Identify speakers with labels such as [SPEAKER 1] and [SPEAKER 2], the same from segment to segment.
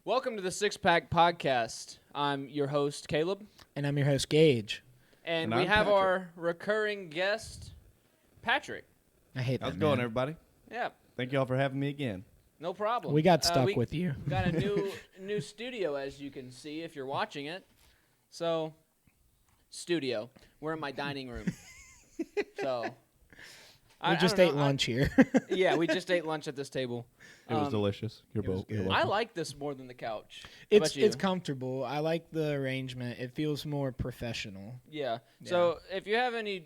[SPEAKER 1] Welcome to the Six Pack Podcast. I'm your host, Caleb.
[SPEAKER 2] And I'm your host, Gage.
[SPEAKER 1] And
[SPEAKER 3] And
[SPEAKER 1] we
[SPEAKER 3] I'm
[SPEAKER 1] have
[SPEAKER 3] Patrick.
[SPEAKER 1] our recurring guest, Patrick.
[SPEAKER 2] I hate that,
[SPEAKER 3] How's it going,
[SPEAKER 2] man.
[SPEAKER 3] everybody?
[SPEAKER 1] Yeah,
[SPEAKER 3] Thank you all for having me again.
[SPEAKER 1] no problem.
[SPEAKER 2] We got stuck
[SPEAKER 1] we
[SPEAKER 2] with you.
[SPEAKER 1] got a new studio, as you can see if you're watching it. So, studio. We're in my dining room. So,
[SPEAKER 2] We just ate lunch here.
[SPEAKER 1] Yeah, we just ate lunch at this table.
[SPEAKER 3] It was delicious. You're
[SPEAKER 2] it was
[SPEAKER 3] both.
[SPEAKER 2] good.
[SPEAKER 1] I like this more than the couch. How
[SPEAKER 2] It's
[SPEAKER 1] about you?
[SPEAKER 2] it's comfortable. I like the arrangement. It feels more professional.
[SPEAKER 1] Yeah. So if you have any,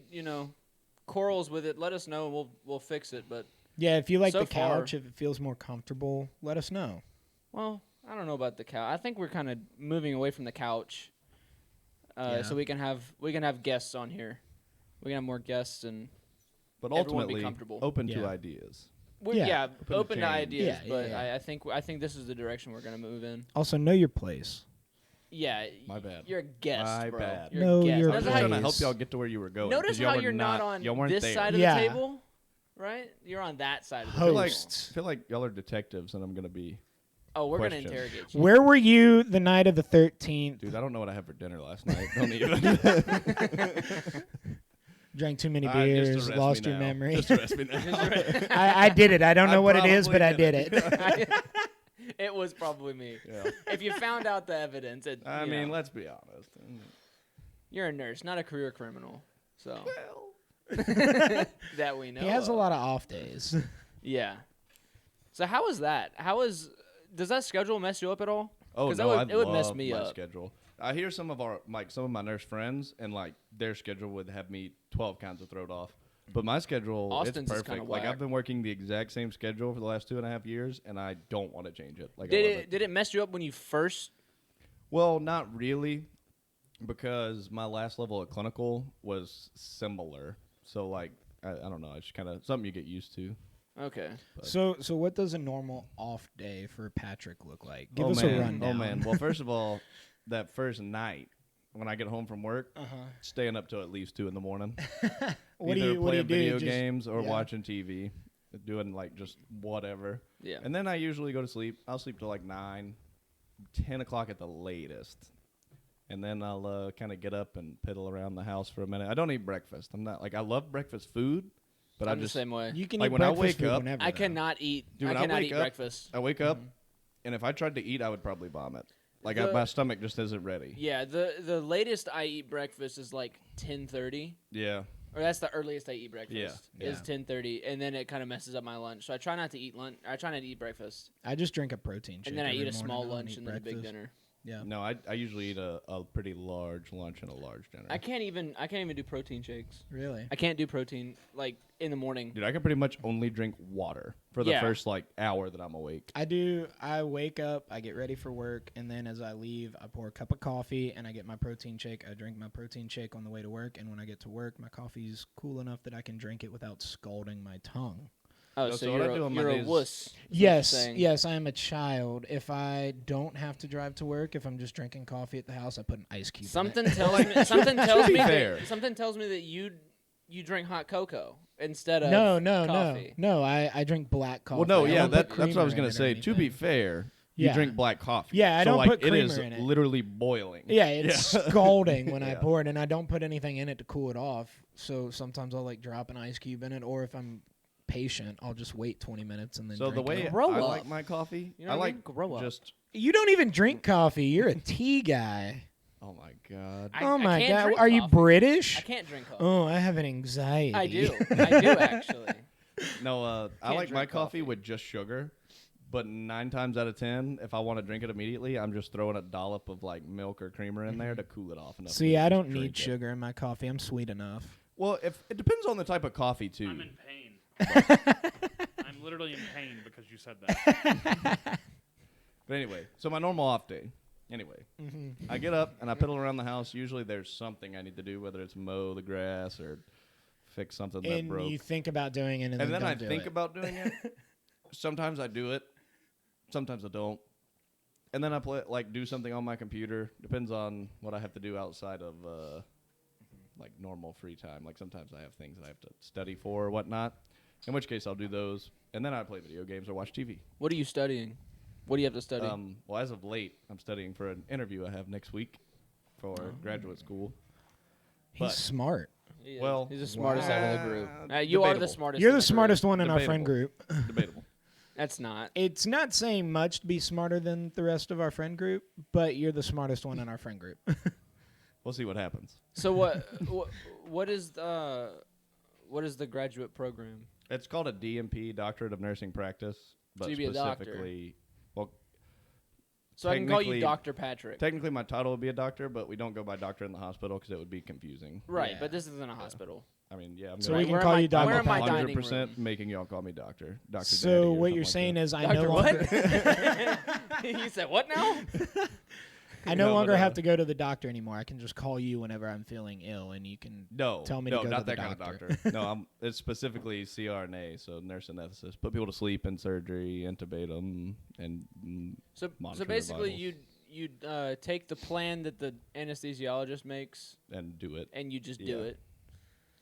[SPEAKER 1] quarrels with it, let us know and we'll fix it. But
[SPEAKER 2] Yeah, if you like
[SPEAKER 1] So
[SPEAKER 2] the
[SPEAKER 1] far-
[SPEAKER 2] couch, if it feels more comfortable, let us know.
[SPEAKER 1] well, I don't know about the couch. I think we're kind of moving away from the couch,
[SPEAKER 2] Yeah.
[SPEAKER 1] so we can have guests on here. We can have more guests and
[SPEAKER 3] But
[SPEAKER 1] everyone be
[SPEAKER 3] ultimately,
[SPEAKER 1] comfortable.
[SPEAKER 3] open to
[SPEAKER 2] Yeah.
[SPEAKER 3] ideas.
[SPEAKER 2] Yeah.
[SPEAKER 1] open to
[SPEAKER 3] change.
[SPEAKER 1] ideas.
[SPEAKER 2] Yeah,
[SPEAKER 1] but
[SPEAKER 2] yeah.
[SPEAKER 1] I think this is the direction we're gonna move in.
[SPEAKER 2] Also, know your place.
[SPEAKER 1] Yeah.
[SPEAKER 3] My bad.
[SPEAKER 1] You're a guest,
[SPEAKER 3] My
[SPEAKER 1] bro.
[SPEAKER 3] bad.
[SPEAKER 1] You're
[SPEAKER 2] Know
[SPEAKER 1] a guest.
[SPEAKER 2] your
[SPEAKER 3] I was
[SPEAKER 1] Notice
[SPEAKER 3] just
[SPEAKER 1] how
[SPEAKER 3] trying to
[SPEAKER 1] you-
[SPEAKER 3] help y'all get to where you were going.
[SPEAKER 1] Notice
[SPEAKER 3] 'cause y'all
[SPEAKER 1] how
[SPEAKER 3] were
[SPEAKER 1] you're not on
[SPEAKER 3] y'all weren't
[SPEAKER 1] this
[SPEAKER 3] there.
[SPEAKER 1] side of
[SPEAKER 2] Yeah.
[SPEAKER 1] the table, right? You're on that side of the
[SPEAKER 3] I feel
[SPEAKER 1] table.
[SPEAKER 3] like,
[SPEAKER 2] Host.
[SPEAKER 3] I feel like y'all are detectives, and I'm gonna be.
[SPEAKER 1] Oh, we're gonna
[SPEAKER 3] Question.
[SPEAKER 1] interrogate you.
[SPEAKER 2] Where were you the night of the 13th?
[SPEAKER 3] Dude, I don't know what I had for dinner last night. Don't even.
[SPEAKER 2] Drank too many
[SPEAKER 3] Just
[SPEAKER 2] beers,
[SPEAKER 3] arrest
[SPEAKER 2] lost
[SPEAKER 3] me
[SPEAKER 2] your
[SPEAKER 3] now.
[SPEAKER 2] memory.
[SPEAKER 3] Just arrest me now.
[SPEAKER 2] I did it. I don't know what it is,
[SPEAKER 3] probably
[SPEAKER 2] but I
[SPEAKER 3] did
[SPEAKER 2] did
[SPEAKER 3] it.
[SPEAKER 2] it.
[SPEAKER 1] It was probably me.
[SPEAKER 3] Yeah.
[SPEAKER 1] If you found out the evidence,
[SPEAKER 3] I
[SPEAKER 1] you
[SPEAKER 3] mean,
[SPEAKER 1] know,
[SPEAKER 3] let's be honest.
[SPEAKER 1] you're a nurse, not a career criminal. So
[SPEAKER 3] Well,
[SPEAKER 1] that we know.
[SPEAKER 2] He has a
[SPEAKER 1] of.
[SPEAKER 2] lot of off days.
[SPEAKER 1] Yeah. So how is that? Does that schedule mess you up at all?
[SPEAKER 3] oh
[SPEAKER 1] 'Cause
[SPEAKER 3] no,
[SPEAKER 1] that would-
[SPEAKER 3] I
[SPEAKER 1] it would mess
[SPEAKER 3] love
[SPEAKER 1] me
[SPEAKER 3] my
[SPEAKER 1] up.
[SPEAKER 3] schedule. I hear some of my nurse friends, and like their schedule would have me 12 kinds of thrown off. But my schedule,
[SPEAKER 1] Austin's is
[SPEAKER 3] it's
[SPEAKER 1] kinda
[SPEAKER 3] perfect. Like
[SPEAKER 1] whack.
[SPEAKER 3] I've been working the exact same schedule for the last 2.5 years, and I don't want to change it. Like, I
[SPEAKER 1] Did
[SPEAKER 3] love
[SPEAKER 1] it did it mess you up when you first?
[SPEAKER 3] Well, not really, because my last level at clinical was similar. So like, I don't know. It's kind of something you get used to.
[SPEAKER 1] Okay.
[SPEAKER 2] So what does a normal off day for Patrick look like? Give
[SPEAKER 3] oh
[SPEAKER 2] us
[SPEAKER 3] man.
[SPEAKER 2] a rundown.
[SPEAKER 3] Oh man. Well, first of all, that first night when I get home from work, staying up till at least 2 in the morning.
[SPEAKER 2] What do
[SPEAKER 3] Either
[SPEAKER 2] you
[SPEAKER 3] playing
[SPEAKER 2] do?
[SPEAKER 3] video
[SPEAKER 2] Just-
[SPEAKER 3] games or
[SPEAKER 2] yeah.
[SPEAKER 3] watching TV, doing like just whatever.
[SPEAKER 1] Yeah.
[SPEAKER 3] And then I usually go to sleep. I'll sleep till like 9, 10 o'clock at the latest. And then I'll kind of get up and piddle around the house for a minute. I don't eat breakfast. I'm not like, I love breakfast food, but
[SPEAKER 1] I'm
[SPEAKER 3] I just,
[SPEAKER 1] the same way.
[SPEAKER 2] You can
[SPEAKER 3] Like,
[SPEAKER 2] eat
[SPEAKER 3] when I
[SPEAKER 2] breakfast
[SPEAKER 3] wake
[SPEAKER 2] food
[SPEAKER 3] up,
[SPEAKER 2] whenever,
[SPEAKER 1] I
[SPEAKER 2] though.
[SPEAKER 1] cannot eat.
[SPEAKER 3] Dude,
[SPEAKER 1] I
[SPEAKER 3] when I
[SPEAKER 1] cannot
[SPEAKER 3] wake
[SPEAKER 1] eat
[SPEAKER 3] up-
[SPEAKER 1] breakfast.
[SPEAKER 3] I wake up, and if I tried to eat, I would probably vomit. Like
[SPEAKER 1] The-
[SPEAKER 3] my stomach just isn't ready.
[SPEAKER 1] Yeah. The latest I eat breakfast is like 10:30.
[SPEAKER 3] Yeah.
[SPEAKER 1] Or that's the earliest I eat breakfast.
[SPEAKER 3] Yeah.
[SPEAKER 1] Is 10:30, and then it kind of messes up my lunch. So I try not to eat lunch. I try not to eat breakfast,
[SPEAKER 2] I just drink a protein shake.
[SPEAKER 1] and then I
[SPEAKER 2] every
[SPEAKER 1] eat a
[SPEAKER 2] morning.
[SPEAKER 1] small
[SPEAKER 2] I don't
[SPEAKER 1] lunch
[SPEAKER 2] eat
[SPEAKER 1] and then a big
[SPEAKER 2] breakfast.
[SPEAKER 1] dinner.
[SPEAKER 2] Yeah.
[SPEAKER 3] No, I usually eat a pretty large lunch and a large dinner.
[SPEAKER 1] I can't even do protein shakes.
[SPEAKER 2] Really?
[SPEAKER 1] I can't do protein like in the morning.
[SPEAKER 3] Dude, I can pretty much only drink water for the
[SPEAKER 1] Yeah.
[SPEAKER 3] first like hour that I'm awake.
[SPEAKER 2] I do. I wake up, I get ready for work, and then as I leave, I pour a cup of coffee and I get my protein shake. I drink my protein shake on the way to work, and when I get to work, my coffee's cool enough that I can drink it without scalding my tongue.
[SPEAKER 1] Oh,
[SPEAKER 3] No,
[SPEAKER 1] so
[SPEAKER 3] so what I
[SPEAKER 1] you're
[SPEAKER 3] do
[SPEAKER 1] a,
[SPEAKER 3] on
[SPEAKER 1] you're a
[SPEAKER 3] Mondays-
[SPEAKER 1] wuss. is what you're
[SPEAKER 2] Yes,
[SPEAKER 1] saying.
[SPEAKER 2] yes, I am a child. If I don't have to drive to work, if I'm just drinking coffee at the house, I put an ice cube.
[SPEAKER 1] Something
[SPEAKER 2] in it.
[SPEAKER 1] tells me. Something tells
[SPEAKER 3] be
[SPEAKER 1] me.
[SPEAKER 3] fair.
[SPEAKER 1] Something tells me that you drink hot cocoa instead of
[SPEAKER 2] No,
[SPEAKER 1] coffee.
[SPEAKER 2] no. I drink black coffee.
[SPEAKER 3] Well, no,
[SPEAKER 2] I
[SPEAKER 3] yeah,
[SPEAKER 2] don't put
[SPEAKER 3] that's what I was
[SPEAKER 2] creamer
[SPEAKER 3] gonna
[SPEAKER 2] in it or
[SPEAKER 3] say. To be
[SPEAKER 2] anything.
[SPEAKER 3] fair, you
[SPEAKER 2] Yeah.
[SPEAKER 3] drink black coffee.
[SPEAKER 2] Yeah, I
[SPEAKER 3] so,
[SPEAKER 2] don't
[SPEAKER 3] like,
[SPEAKER 2] put
[SPEAKER 3] it
[SPEAKER 2] creamer
[SPEAKER 3] is
[SPEAKER 2] in it.
[SPEAKER 3] literally boiling.
[SPEAKER 2] Yeah, it's
[SPEAKER 3] Yeah.
[SPEAKER 2] scalding when I
[SPEAKER 3] Yeah.
[SPEAKER 2] pour it, and I don't put anything in it to cool it off. So sometimes I'll like drop an ice cube in it, or if I'm patient, I'll just wait 20 minutes and then.
[SPEAKER 3] So the
[SPEAKER 2] drink
[SPEAKER 3] way
[SPEAKER 2] it.
[SPEAKER 1] Grow
[SPEAKER 3] I
[SPEAKER 1] up.
[SPEAKER 3] like my coffee,
[SPEAKER 1] You know
[SPEAKER 3] I
[SPEAKER 1] what I
[SPEAKER 3] like
[SPEAKER 1] mean? Grow up.
[SPEAKER 3] just.
[SPEAKER 2] You don't even drink coffee. You're a tea guy.
[SPEAKER 3] Oh my god.
[SPEAKER 2] Oh my
[SPEAKER 1] can't
[SPEAKER 2] god,
[SPEAKER 1] drink
[SPEAKER 2] are you
[SPEAKER 1] coffee.
[SPEAKER 2] British?
[SPEAKER 1] I can't drink coffee.
[SPEAKER 2] Oh, I have an anxiety.
[SPEAKER 1] I do. I do actually.
[SPEAKER 3] No, I
[SPEAKER 1] Can't
[SPEAKER 3] like my
[SPEAKER 1] drink
[SPEAKER 3] coffee
[SPEAKER 1] coffee.
[SPEAKER 3] with just sugar. But 9 times out of 10, if I want to drink it immediately, I'm just throwing a dollop of like milk or creamer in there to cool it off enough. for me
[SPEAKER 2] See,
[SPEAKER 3] to
[SPEAKER 2] I
[SPEAKER 3] just
[SPEAKER 2] don't
[SPEAKER 3] drink
[SPEAKER 2] need
[SPEAKER 3] it.
[SPEAKER 2] sugar in my coffee. I'm sweet enough.
[SPEAKER 3] Well, if it depends on the type of coffee too.
[SPEAKER 4] I'm in pain. I'm literally in pain because you said that.
[SPEAKER 3] But anyway, so my normal off day. Anyway, I get up and I piddle around the house. Usually there's something I need to do, whether it's mow the grass or fix something that
[SPEAKER 2] And
[SPEAKER 3] broke.
[SPEAKER 2] you think about doing it, and
[SPEAKER 3] And then I
[SPEAKER 2] don't do
[SPEAKER 3] think
[SPEAKER 2] it.
[SPEAKER 3] about doing it. Sometimes I do it. Sometimes I don't. And then I do something on my computer. Depends on what I have to do outside of like normal free time. Like sometimes I have things that I have to study for or whatnot. In which case I'll do those. And then I play video games or watch TV.
[SPEAKER 1] What are you studying? What do you have to study?
[SPEAKER 3] Well, as of late, I'm studying for an interview I have next week for graduate school.
[SPEAKER 2] He's
[SPEAKER 3] But-
[SPEAKER 2] smart.
[SPEAKER 1] He is.
[SPEAKER 3] well,
[SPEAKER 1] he's the smartest out of the group. You are the
[SPEAKER 3] debatable.
[SPEAKER 1] smartest.
[SPEAKER 2] You're
[SPEAKER 1] in
[SPEAKER 2] the
[SPEAKER 1] group.
[SPEAKER 2] smartest one in our friend group.
[SPEAKER 3] Debatable.
[SPEAKER 1] That's not.
[SPEAKER 2] It's not saying much to be smarter than the rest of our friend group, but you're the smartest one in our friend group.
[SPEAKER 3] We'll see what happens.
[SPEAKER 1] So what is the graduate program?
[SPEAKER 3] It's called a DNP, Doctorate of Nursing Practice, but
[SPEAKER 1] So you'd be a doctor.
[SPEAKER 3] specifically, well,
[SPEAKER 1] So I can call you
[SPEAKER 3] Technically-
[SPEAKER 1] Dr. Patrick.
[SPEAKER 3] technically my title would be a doctor, but we don't go by doctor in the hospital because it would be confusing.
[SPEAKER 1] Right,
[SPEAKER 2] Yeah.
[SPEAKER 1] but this isn't a hospital.
[SPEAKER 3] I mean, yeah, I'm
[SPEAKER 2] So
[SPEAKER 3] gonna
[SPEAKER 2] we
[SPEAKER 1] Right,
[SPEAKER 2] can
[SPEAKER 1] where
[SPEAKER 2] call
[SPEAKER 1] am I-
[SPEAKER 2] you Dr.
[SPEAKER 1] where am I
[SPEAKER 2] Patrick.
[SPEAKER 1] dining
[SPEAKER 3] 100%
[SPEAKER 1] room?
[SPEAKER 3] making y'all call me doctor. Doctor.
[SPEAKER 2] So what you're saying is I no
[SPEAKER 1] Doctor
[SPEAKER 2] longer
[SPEAKER 1] what? You said what now?
[SPEAKER 2] I no
[SPEAKER 3] No,
[SPEAKER 2] longer
[SPEAKER 3] but,
[SPEAKER 2] have to go to the doctor anymore. I can just call you whenever I'm feeling ill, and you can.
[SPEAKER 3] No,
[SPEAKER 2] Tell me
[SPEAKER 3] no,
[SPEAKER 2] to go
[SPEAKER 3] not
[SPEAKER 2] to the
[SPEAKER 3] that kind of
[SPEAKER 2] doctor.
[SPEAKER 3] doctor. No, it's specifically CRNA, so nurse anesthetist. Put people to sleep in surgery, intubate them, and
[SPEAKER 1] So
[SPEAKER 3] Monitor their
[SPEAKER 1] basically
[SPEAKER 3] vitals.
[SPEAKER 1] you'd take the plan that the anesthesiologist makes
[SPEAKER 3] and do it.
[SPEAKER 1] and you just do
[SPEAKER 3] Yeah.
[SPEAKER 1] it.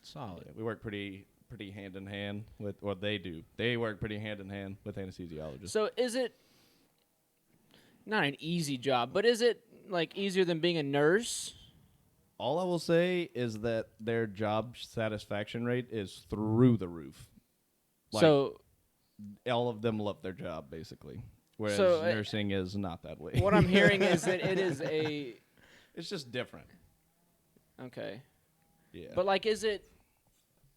[SPEAKER 2] Solid.
[SPEAKER 3] Yeah, we work pretty hand in hand with, or they do. They work pretty hand in hand with anesthesiologists.
[SPEAKER 1] So is it not an easy job, but is it like easier than being a nurse?
[SPEAKER 3] All I will say is that their job satisfaction rate is through the roof. Like,
[SPEAKER 1] So
[SPEAKER 3] all of them love their job, basically. Whereas
[SPEAKER 1] So,
[SPEAKER 3] nursing is not that way.
[SPEAKER 1] what I'm hearing is that it is a
[SPEAKER 3] It's just different.
[SPEAKER 1] okay.
[SPEAKER 3] Yeah.
[SPEAKER 1] But like is it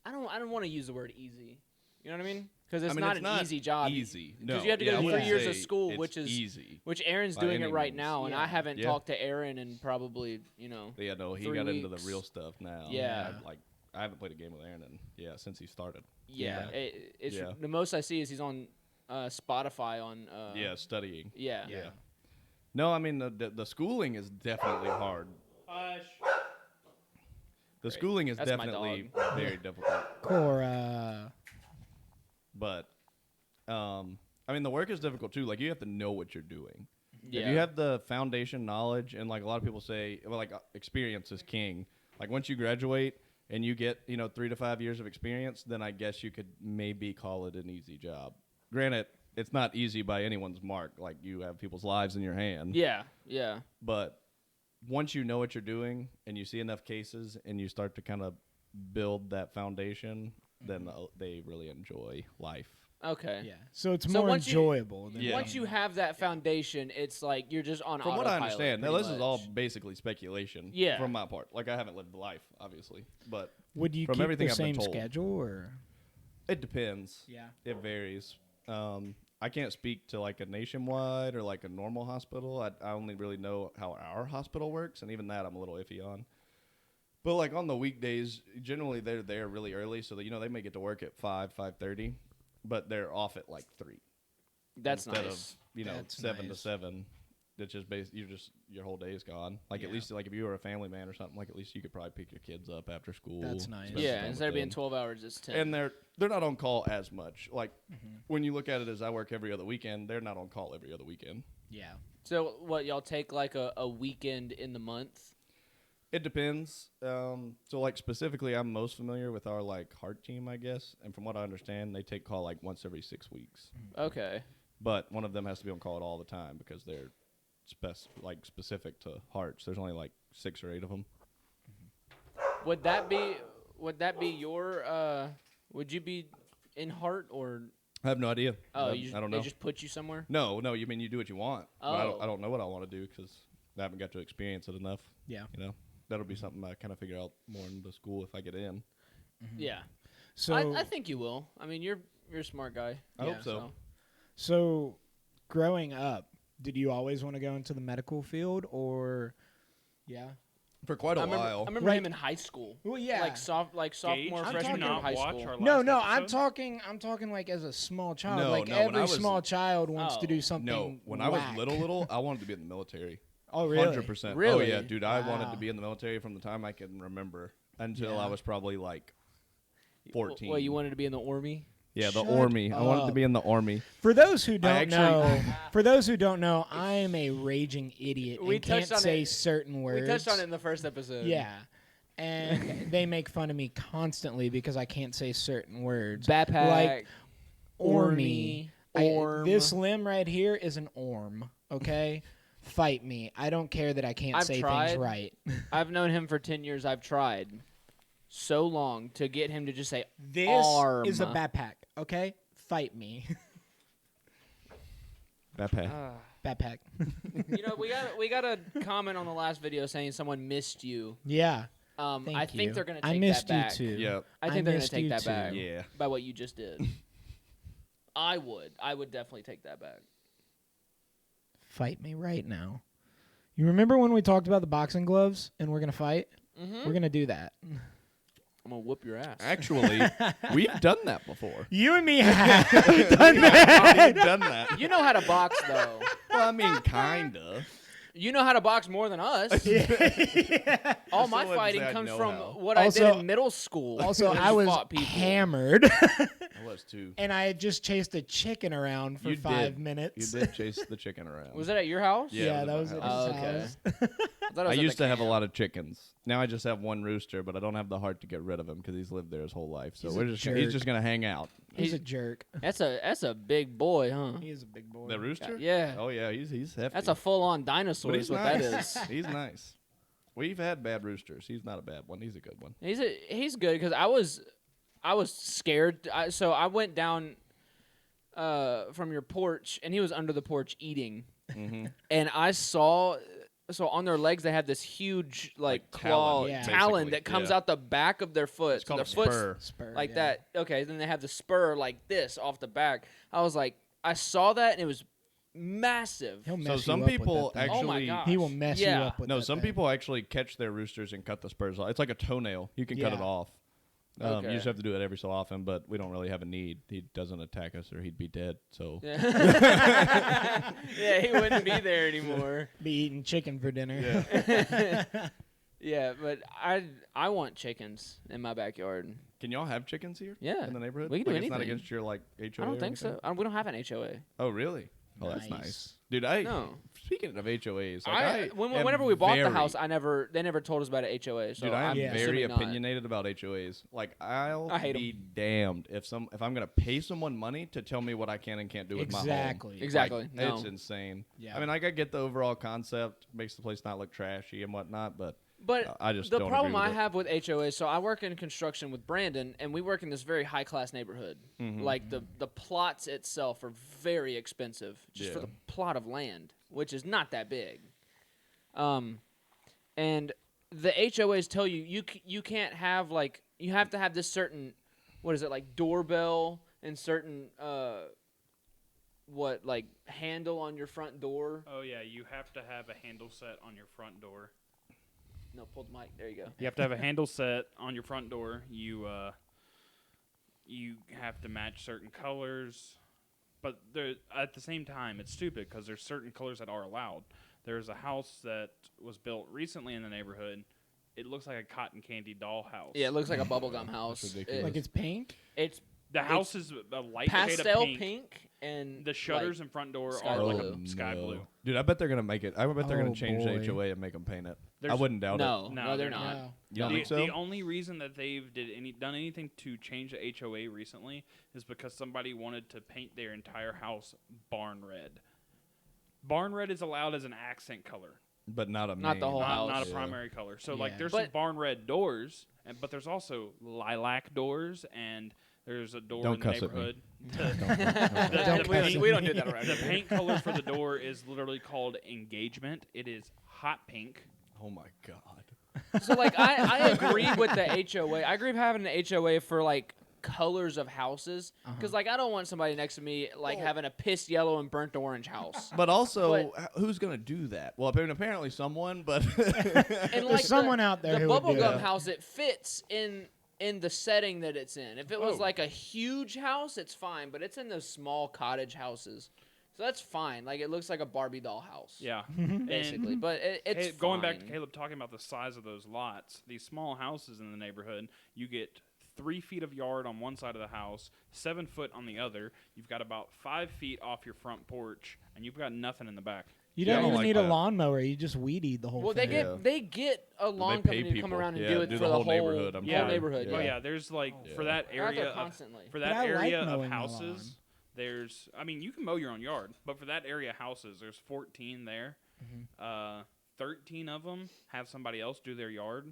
[SPEAKER 1] I don't want to use the word easy. You know what I mean? Because it's
[SPEAKER 3] I mean,
[SPEAKER 1] not
[SPEAKER 3] it's
[SPEAKER 1] an easy job.
[SPEAKER 3] Easy.
[SPEAKER 1] Because
[SPEAKER 3] No.
[SPEAKER 1] you have to go
[SPEAKER 3] yeah,
[SPEAKER 1] to
[SPEAKER 3] I
[SPEAKER 1] 3
[SPEAKER 3] wouldn't
[SPEAKER 1] years of
[SPEAKER 3] say
[SPEAKER 1] school,
[SPEAKER 3] it's
[SPEAKER 1] which is
[SPEAKER 3] easy.
[SPEAKER 1] which Aaron's
[SPEAKER 3] by
[SPEAKER 1] doing it
[SPEAKER 3] any
[SPEAKER 1] right
[SPEAKER 3] means.
[SPEAKER 1] now, and I
[SPEAKER 2] Yeah.
[SPEAKER 1] haven't
[SPEAKER 3] Yeah.
[SPEAKER 1] talked to Aaron in probably,
[SPEAKER 3] Yeah, no, he
[SPEAKER 1] 3
[SPEAKER 3] got into the
[SPEAKER 1] weeks.
[SPEAKER 3] real stuff now.
[SPEAKER 1] Yeah.
[SPEAKER 3] I haven't played a game with Aaron since he started.
[SPEAKER 1] yeah. It's
[SPEAKER 3] Yeah.
[SPEAKER 1] the most I see is he's on Spotify on
[SPEAKER 3] Studying.
[SPEAKER 1] yeah.
[SPEAKER 3] Yeah. No, I mean the schooling is definitely hard.
[SPEAKER 4] Hush.
[SPEAKER 3] The
[SPEAKER 1] Great.
[SPEAKER 3] schooling is
[SPEAKER 1] That's my
[SPEAKER 3] definitely very difficult.
[SPEAKER 2] Cora.
[SPEAKER 3] But I mean the work is difficult too. Like you have to know what you're doing.
[SPEAKER 1] Yeah.
[SPEAKER 3] If you have the foundation knowledge, and like a lot of people say, well, like experience is king. Like once you graduate and you get 3 to 5 years of experience, then I guess you could maybe call it an easy job. Granted, it's not easy by anyone's mark. Like you have people's lives in your hand.
[SPEAKER 1] Yeah. Yeah.
[SPEAKER 3] But once you know what you're doing and you see enough cases and you start to kind of build that foundation, then they really enjoy life.
[SPEAKER 1] Okay.
[SPEAKER 2] Yeah. So it's
[SPEAKER 1] So
[SPEAKER 2] more
[SPEAKER 1] once you-
[SPEAKER 2] enjoyable. Than
[SPEAKER 3] Yeah.
[SPEAKER 1] Once you have that foundation, it's like you're just on
[SPEAKER 3] From what I
[SPEAKER 1] autopilot,
[SPEAKER 3] understand, now
[SPEAKER 1] pretty
[SPEAKER 3] this is all
[SPEAKER 1] much.
[SPEAKER 3] basically speculation.
[SPEAKER 1] Yeah.
[SPEAKER 3] From my part, like I haven't lived the life, obviously, but
[SPEAKER 2] Would you
[SPEAKER 3] from
[SPEAKER 2] keep
[SPEAKER 3] everything
[SPEAKER 2] the
[SPEAKER 3] I've been
[SPEAKER 2] same
[SPEAKER 3] told.
[SPEAKER 2] schedule or?
[SPEAKER 3] it depends.
[SPEAKER 2] Yeah.
[SPEAKER 3] It varies. I can't speak to like a nationwide or like a normal hospital. I only really know how our hospital works, and even that I'm a little iffy on. But like on the weekdays, generally they're there really early, so that they may get to work at 5:30, but they're off at like 3.
[SPEAKER 1] That's
[SPEAKER 3] instead
[SPEAKER 1] nice.
[SPEAKER 3] of
[SPEAKER 2] That's
[SPEAKER 3] 7 to
[SPEAKER 2] nice.
[SPEAKER 3] 7. It's just your whole day is gone. Like at
[SPEAKER 2] Yeah.
[SPEAKER 3] least like if you were a family man or something, like at least you could probably pick your kids up after school.
[SPEAKER 2] That's nice.
[SPEAKER 3] spend some
[SPEAKER 1] Yeah,
[SPEAKER 3] time
[SPEAKER 1] instead
[SPEAKER 3] with
[SPEAKER 1] of being
[SPEAKER 3] them.
[SPEAKER 1] 12 hours, it's 10.
[SPEAKER 3] And they're not on call as much. Like
[SPEAKER 2] Mm-hmm.
[SPEAKER 3] when you look at it as I work every other weekend, they're not on call every other weekend.
[SPEAKER 2] Yeah.
[SPEAKER 1] So what, y'all take like a weekend in the month?
[SPEAKER 3] It depends. So like specifically, I'm most familiar with our like heart team, I guess. And from what I understand, they take call like once every 6 weeks.
[SPEAKER 1] Okay.
[SPEAKER 3] But one of them has to be on call at all the time because they're specific to hearts. There's only like 6 or 8 of them.
[SPEAKER 1] Would that be your would you be in heart or
[SPEAKER 3] I have no idea.
[SPEAKER 1] oh,
[SPEAKER 3] I don't know.
[SPEAKER 1] they just put you somewhere?
[SPEAKER 3] No, you mean you do what you want. But
[SPEAKER 1] Oh.
[SPEAKER 3] I don't know what I want to do because I haven't got to experience it enough.
[SPEAKER 2] Yeah.
[SPEAKER 3] That'll be something I kind of figure out more in the school if I get in.
[SPEAKER 1] Yeah.
[SPEAKER 2] So
[SPEAKER 1] I think you will. I mean, you're a smart guy.
[SPEAKER 3] I
[SPEAKER 2] Yeah,
[SPEAKER 3] hope so.
[SPEAKER 2] So, growing up, did you always want to go into the medical field, or? Yeah.
[SPEAKER 3] For quite a
[SPEAKER 1] I remember,
[SPEAKER 3] while.
[SPEAKER 1] I remember
[SPEAKER 2] Right.
[SPEAKER 1] him in high school.
[SPEAKER 2] Well, yeah.
[SPEAKER 1] Like sophomore,
[SPEAKER 4] Gage,
[SPEAKER 1] freshman
[SPEAKER 4] did
[SPEAKER 1] year
[SPEAKER 4] you
[SPEAKER 1] of
[SPEAKER 4] not
[SPEAKER 1] high
[SPEAKER 4] watch
[SPEAKER 1] school.
[SPEAKER 4] our
[SPEAKER 2] No,
[SPEAKER 4] last
[SPEAKER 2] no, I'm
[SPEAKER 4] episode?
[SPEAKER 2] talking like as a small child.
[SPEAKER 3] No,
[SPEAKER 2] like
[SPEAKER 3] no, when I
[SPEAKER 2] every
[SPEAKER 3] was-
[SPEAKER 2] small child wants to
[SPEAKER 1] Oh.
[SPEAKER 2] do something.
[SPEAKER 3] No, when I
[SPEAKER 2] whack.
[SPEAKER 3] was little, I wanted to be in the military.
[SPEAKER 2] Oh, really?
[SPEAKER 3] 100%. Oh,
[SPEAKER 1] Really?
[SPEAKER 3] yeah, dude. I wanted
[SPEAKER 2] Wow.
[SPEAKER 3] to be in the military from the time I can remember until
[SPEAKER 2] Yeah.
[SPEAKER 3] I was probably like 14.
[SPEAKER 1] Well, you wanted to be in the army?
[SPEAKER 3] Yeah, the
[SPEAKER 2] Shut
[SPEAKER 3] Army. I wanted to
[SPEAKER 2] up.
[SPEAKER 3] be in the Army.
[SPEAKER 2] For those who don't
[SPEAKER 3] actually-
[SPEAKER 2] know, I am a raging idiot
[SPEAKER 1] We
[SPEAKER 2] and can't
[SPEAKER 1] touched on
[SPEAKER 2] say
[SPEAKER 1] it.
[SPEAKER 2] certain words.
[SPEAKER 1] We touched on it in the first episode.
[SPEAKER 2] Yeah. And they make fun of me constantly because I can't say certain words.
[SPEAKER 1] Backpack.
[SPEAKER 2] Like ormy.
[SPEAKER 1] Orm.
[SPEAKER 2] This limb right here is an orm. arm. Okay, fight me. I don't care that I can't
[SPEAKER 1] I've
[SPEAKER 2] say
[SPEAKER 1] tried.
[SPEAKER 2] things right.
[SPEAKER 1] I've known him for 10 years. I've tried so long to get him to just say
[SPEAKER 2] This
[SPEAKER 1] arm.
[SPEAKER 2] is a backpack. Okay, fight me.
[SPEAKER 3] Backpack.
[SPEAKER 2] Backpack.
[SPEAKER 1] we got a comment on the last video saying someone missed you.
[SPEAKER 2] Yeah.
[SPEAKER 1] I
[SPEAKER 2] Thank
[SPEAKER 1] think
[SPEAKER 2] you.
[SPEAKER 1] they're gonna
[SPEAKER 2] I
[SPEAKER 1] take
[SPEAKER 2] missed
[SPEAKER 1] that back.
[SPEAKER 2] you too.
[SPEAKER 3] Yep.
[SPEAKER 1] I think they're gonna
[SPEAKER 2] missed
[SPEAKER 1] take
[SPEAKER 2] you
[SPEAKER 1] that
[SPEAKER 2] too.
[SPEAKER 1] back.
[SPEAKER 3] Yeah.
[SPEAKER 1] By what you just did. I would definitely take that back.
[SPEAKER 2] Fight me right now. You remember when we talked about the boxing gloves and we're gonna fight?
[SPEAKER 1] Mm-hmm.
[SPEAKER 2] We're gonna do that.
[SPEAKER 1] I'm gonna whoop your ass.
[SPEAKER 3] Actually, we've done that before.
[SPEAKER 2] You and me have done that.
[SPEAKER 3] We've done that.
[SPEAKER 1] You know how to box though.
[SPEAKER 3] Well, I mean, kinda.
[SPEAKER 1] You know how to box more than us. All my
[SPEAKER 3] wouldn't
[SPEAKER 1] fighting
[SPEAKER 3] say I
[SPEAKER 1] comes
[SPEAKER 3] know
[SPEAKER 1] from
[SPEAKER 3] how.
[SPEAKER 1] what I
[SPEAKER 2] Also-
[SPEAKER 1] did in middle school.
[SPEAKER 2] Also,
[SPEAKER 1] Just
[SPEAKER 2] I was
[SPEAKER 1] fought people.
[SPEAKER 2] hammered,
[SPEAKER 3] I was too.
[SPEAKER 2] and I had just chased a chicken around for
[SPEAKER 3] You
[SPEAKER 2] 5
[SPEAKER 3] did.
[SPEAKER 2] minutes.
[SPEAKER 3] You did chase the chicken around.
[SPEAKER 1] Was it at your house?
[SPEAKER 3] Yeah,
[SPEAKER 2] that
[SPEAKER 3] it
[SPEAKER 2] was
[SPEAKER 3] was
[SPEAKER 2] at
[SPEAKER 3] at my
[SPEAKER 2] his
[SPEAKER 1] house. Oh, okay.
[SPEAKER 2] house.
[SPEAKER 1] I, thought it
[SPEAKER 3] I
[SPEAKER 1] was at
[SPEAKER 3] used
[SPEAKER 1] the
[SPEAKER 3] to have a
[SPEAKER 1] camp.
[SPEAKER 3] lot of chickens. Now I just have one rooster, but I don't have the heart to get rid of him because he's lived there his whole life. So
[SPEAKER 2] He's a
[SPEAKER 3] he's
[SPEAKER 2] jerk.
[SPEAKER 3] just gonna hang out.
[SPEAKER 2] He's a jerk.
[SPEAKER 1] That's a big boy, huh?
[SPEAKER 2] He is a big boy.
[SPEAKER 3] The rooster?
[SPEAKER 1] Yeah.
[SPEAKER 3] Oh yeah, he's hefty.
[SPEAKER 1] That's a full-on dinosaur.
[SPEAKER 3] But
[SPEAKER 1] Is
[SPEAKER 3] he's
[SPEAKER 1] what
[SPEAKER 3] nice.
[SPEAKER 1] that is.
[SPEAKER 3] He's nice. We've had bad roosters. He's not a bad one. He's a good one.
[SPEAKER 1] He's good because I was scared. So I went down from your porch, and he was under the porch eating,
[SPEAKER 3] Mm-hmm.
[SPEAKER 1] and I saw. So on their legs, they have this huge
[SPEAKER 3] Like
[SPEAKER 1] claw
[SPEAKER 3] talon,
[SPEAKER 2] Yeah.
[SPEAKER 1] talon
[SPEAKER 3] basically,
[SPEAKER 1] that comes
[SPEAKER 3] yeah.
[SPEAKER 1] out the back of their foot.
[SPEAKER 3] It's
[SPEAKER 1] So
[SPEAKER 3] called
[SPEAKER 1] their
[SPEAKER 3] a
[SPEAKER 1] foot's
[SPEAKER 3] spur.
[SPEAKER 2] Spur,
[SPEAKER 1] like
[SPEAKER 2] yeah.
[SPEAKER 1] that. Okay, then they have the spur like this off the back. I was like, I saw that, and it was massive.
[SPEAKER 2] He'll
[SPEAKER 3] So
[SPEAKER 2] mess
[SPEAKER 3] some
[SPEAKER 2] you up with
[SPEAKER 3] people
[SPEAKER 2] that thing.
[SPEAKER 1] Oh my
[SPEAKER 3] actually.
[SPEAKER 1] gosh.
[SPEAKER 2] He will mess
[SPEAKER 1] Yeah.
[SPEAKER 2] you up with
[SPEAKER 3] No,
[SPEAKER 2] that
[SPEAKER 3] some
[SPEAKER 2] thing.
[SPEAKER 3] people actually catch their roosters and cut the spurs off. It's like a toenail. You can cut it
[SPEAKER 2] Yeah.
[SPEAKER 3] off.
[SPEAKER 1] Okay.
[SPEAKER 3] You just have to do it every so often, but we don't really have a need. He doesn't attack us, or he'd be dead. So
[SPEAKER 1] Yeah. Yeah, he wouldn't be there anymore.
[SPEAKER 2] Be eating chicken for dinner.
[SPEAKER 1] Yeah, but I want chickens in my backyard.
[SPEAKER 3] can y'all have chickens here?
[SPEAKER 1] Yeah,
[SPEAKER 3] in the neighborhood.
[SPEAKER 1] we can do
[SPEAKER 3] Like, it's not
[SPEAKER 1] anything.
[SPEAKER 3] against your like HOA.
[SPEAKER 1] I don't
[SPEAKER 3] or
[SPEAKER 1] think so.
[SPEAKER 3] anything?
[SPEAKER 1] We don't have an HOA.
[SPEAKER 3] Oh really? Oh, that's
[SPEAKER 2] Nice.
[SPEAKER 3] nice, dude. I
[SPEAKER 1] No.
[SPEAKER 3] Speaking of HOAs, like
[SPEAKER 1] Whenever we bought the house, they never told us about an HOA. So
[SPEAKER 3] dude, I am
[SPEAKER 1] I'm
[SPEAKER 2] Yeah.
[SPEAKER 3] very
[SPEAKER 1] assuming not.
[SPEAKER 3] opinionated about HOAs. Like, I'll
[SPEAKER 1] I hate
[SPEAKER 3] be damned if I'm gonna pay someone money to tell me what I can and can't do with my home.
[SPEAKER 2] Exactly.
[SPEAKER 1] Exactly.
[SPEAKER 3] Like,
[SPEAKER 1] No.
[SPEAKER 3] It's insane.
[SPEAKER 2] Yeah.
[SPEAKER 3] I mean, like, I get the overall concept, makes the place not look trashy and whatnot, but
[SPEAKER 1] But
[SPEAKER 3] I just
[SPEAKER 1] the
[SPEAKER 3] don't
[SPEAKER 1] problem
[SPEAKER 3] agree
[SPEAKER 1] I
[SPEAKER 3] with it.
[SPEAKER 1] have with HOAs, so I work in construction with Brandon, and we work in this very high class neighborhood.
[SPEAKER 3] Mhm.
[SPEAKER 1] Like the plots itself are very expensive just for
[SPEAKER 3] Yeah.
[SPEAKER 1] the plot of land, which is not that big. And the HOAs tell you you can't have like you have to have this certain what is it like doorbell and certain like handle on your front door.
[SPEAKER 4] Oh yeah, you have to have a handle set on your front door.
[SPEAKER 1] No, pull the mic. There you go.
[SPEAKER 4] You have to have a handle set on your front door. You have to match certain colors, but at the same time, it's stupid because there's certain colors that are allowed. There's a house that was built recently in the neighborhood. It looks like a cotton candy doll house.
[SPEAKER 1] Yeah, it looks like a bubblegum house.
[SPEAKER 3] ridiculous.
[SPEAKER 2] Like it's pink.
[SPEAKER 1] It's
[SPEAKER 4] The house is a light shade
[SPEAKER 1] pastel
[SPEAKER 4] of pink.
[SPEAKER 1] pink and
[SPEAKER 4] The shutters in front door
[SPEAKER 1] sky
[SPEAKER 4] are like
[SPEAKER 1] blue.
[SPEAKER 4] a sky
[SPEAKER 3] no.
[SPEAKER 4] blue.
[SPEAKER 3] Dude, I bet they're gonna make it. I bet they're
[SPEAKER 2] Oh,
[SPEAKER 3] gonna change
[SPEAKER 2] boy.
[SPEAKER 3] the HOA and make them paint it. I
[SPEAKER 4] There's-
[SPEAKER 3] wouldn't doubt it.
[SPEAKER 1] no,
[SPEAKER 4] No,
[SPEAKER 1] they're
[SPEAKER 4] they're
[SPEAKER 1] not.
[SPEAKER 2] No.
[SPEAKER 3] You don't
[SPEAKER 4] the,
[SPEAKER 3] think so?
[SPEAKER 4] the only reason that they've done anything to change the HOA recently is because somebody wanted to paint their entire house barn red. Barn red is allowed as an accent color,
[SPEAKER 3] But not a
[SPEAKER 1] Not
[SPEAKER 3] main.
[SPEAKER 1] the whole house.
[SPEAKER 4] not a
[SPEAKER 3] Yeah.
[SPEAKER 4] primary color. So
[SPEAKER 2] Yeah.
[SPEAKER 4] like there's some
[SPEAKER 1] But-
[SPEAKER 4] barn red doors, but there's also lilac doors, and there's a door
[SPEAKER 3] Don't
[SPEAKER 4] in the
[SPEAKER 3] cuss at me.
[SPEAKER 4] neighborhood.
[SPEAKER 2] Don't cuss
[SPEAKER 1] we don't do that around
[SPEAKER 4] The
[SPEAKER 1] here.
[SPEAKER 4] paint color for the door is literally called engagement. It is hot pink.
[SPEAKER 3] Oh my god.
[SPEAKER 1] So like I agree with the HOA. I agree with having an HOA for like colors of houses because like I don't want somebody next to me like having a piss yellow and burnt orange house.
[SPEAKER 3] But also, who's gonna do that? Well, I mean, apparently someone, but
[SPEAKER 1] And like
[SPEAKER 2] someone out there
[SPEAKER 1] the
[SPEAKER 2] who would do
[SPEAKER 1] bubblegum
[SPEAKER 2] that.
[SPEAKER 1] house, it fits in the setting that it's in. If it was like a huge house, it's fine, but it's in those small cottage houses. So that's fine. Like it looks like a Barbie doll house.
[SPEAKER 4] Yeah,
[SPEAKER 1] Basically,
[SPEAKER 4] And
[SPEAKER 1] but it's
[SPEAKER 4] going back to
[SPEAKER 1] fine.
[SPEAKER 4] Caleb talking about the size of those lots, these small houses in the neighborhood, you get 3 feet of yard on one side of the house, 7 foot on the other. You've got about 5 feet off your front porch, and you've got nothing in the back.
[SPEAKER 2] You
[SPEAKER 3] Yeah, I
[SPEAKER 2] don't
[SPEAKER 3] don't
[SPEAKER 2] even
[SPEAKER 3] like
[SPEAKER 2] need a
[SPEAKER 3] that.
[SPEAKER 2] lawnmower. You just weed eat the whole
[SPEAKER 1] Well,
[SPEAKER 2] thing.
[SPEAKER 1] they get a lawn
[SPEAKER 3] pay
[SPEAKER 1] company to come
[SPEAKER 3] people.
[SPEAKER 1] around and
[SPEAKER 3] Yeah,
[SPEAKER 1] do it
[SPEAKER 3] do
[SPEAKER 1] for
[SPEAKER 3] the
[SPEAKER 1] the
[SPEAKER 3] whole
[SPEAKER 1] whole
[SPEAKER 3] neighborhood, I'm
[SPEAKER 1] whole
[SPEAKER 3] sure.
[SPEAKER 1] neighborhood.
[SPEAKER 3] Yeah.
[SPEAKER 4] Oh yeah, there's like
[SPEAKER 3] Yeah.
[SPEAKER 4] for that
[SPEAKER 1] They're out there
[SPEAKER 4] area
[SPEAKER 1] constantly.
[SPEAKER 4] for
[SPEAKER 2] But
[SPEAKER 4] that
[SPEAKER 2] I like
[SPEAKER 4] area of
[SPEAKER 2] mowing my
[SPEAKER 4] houses.
[SPEAKER 2] lawn.
[SPEAKER 4] you can mow your own yard, but for that area of houses, there's 14 there. 13 of them have somebody else do their yard,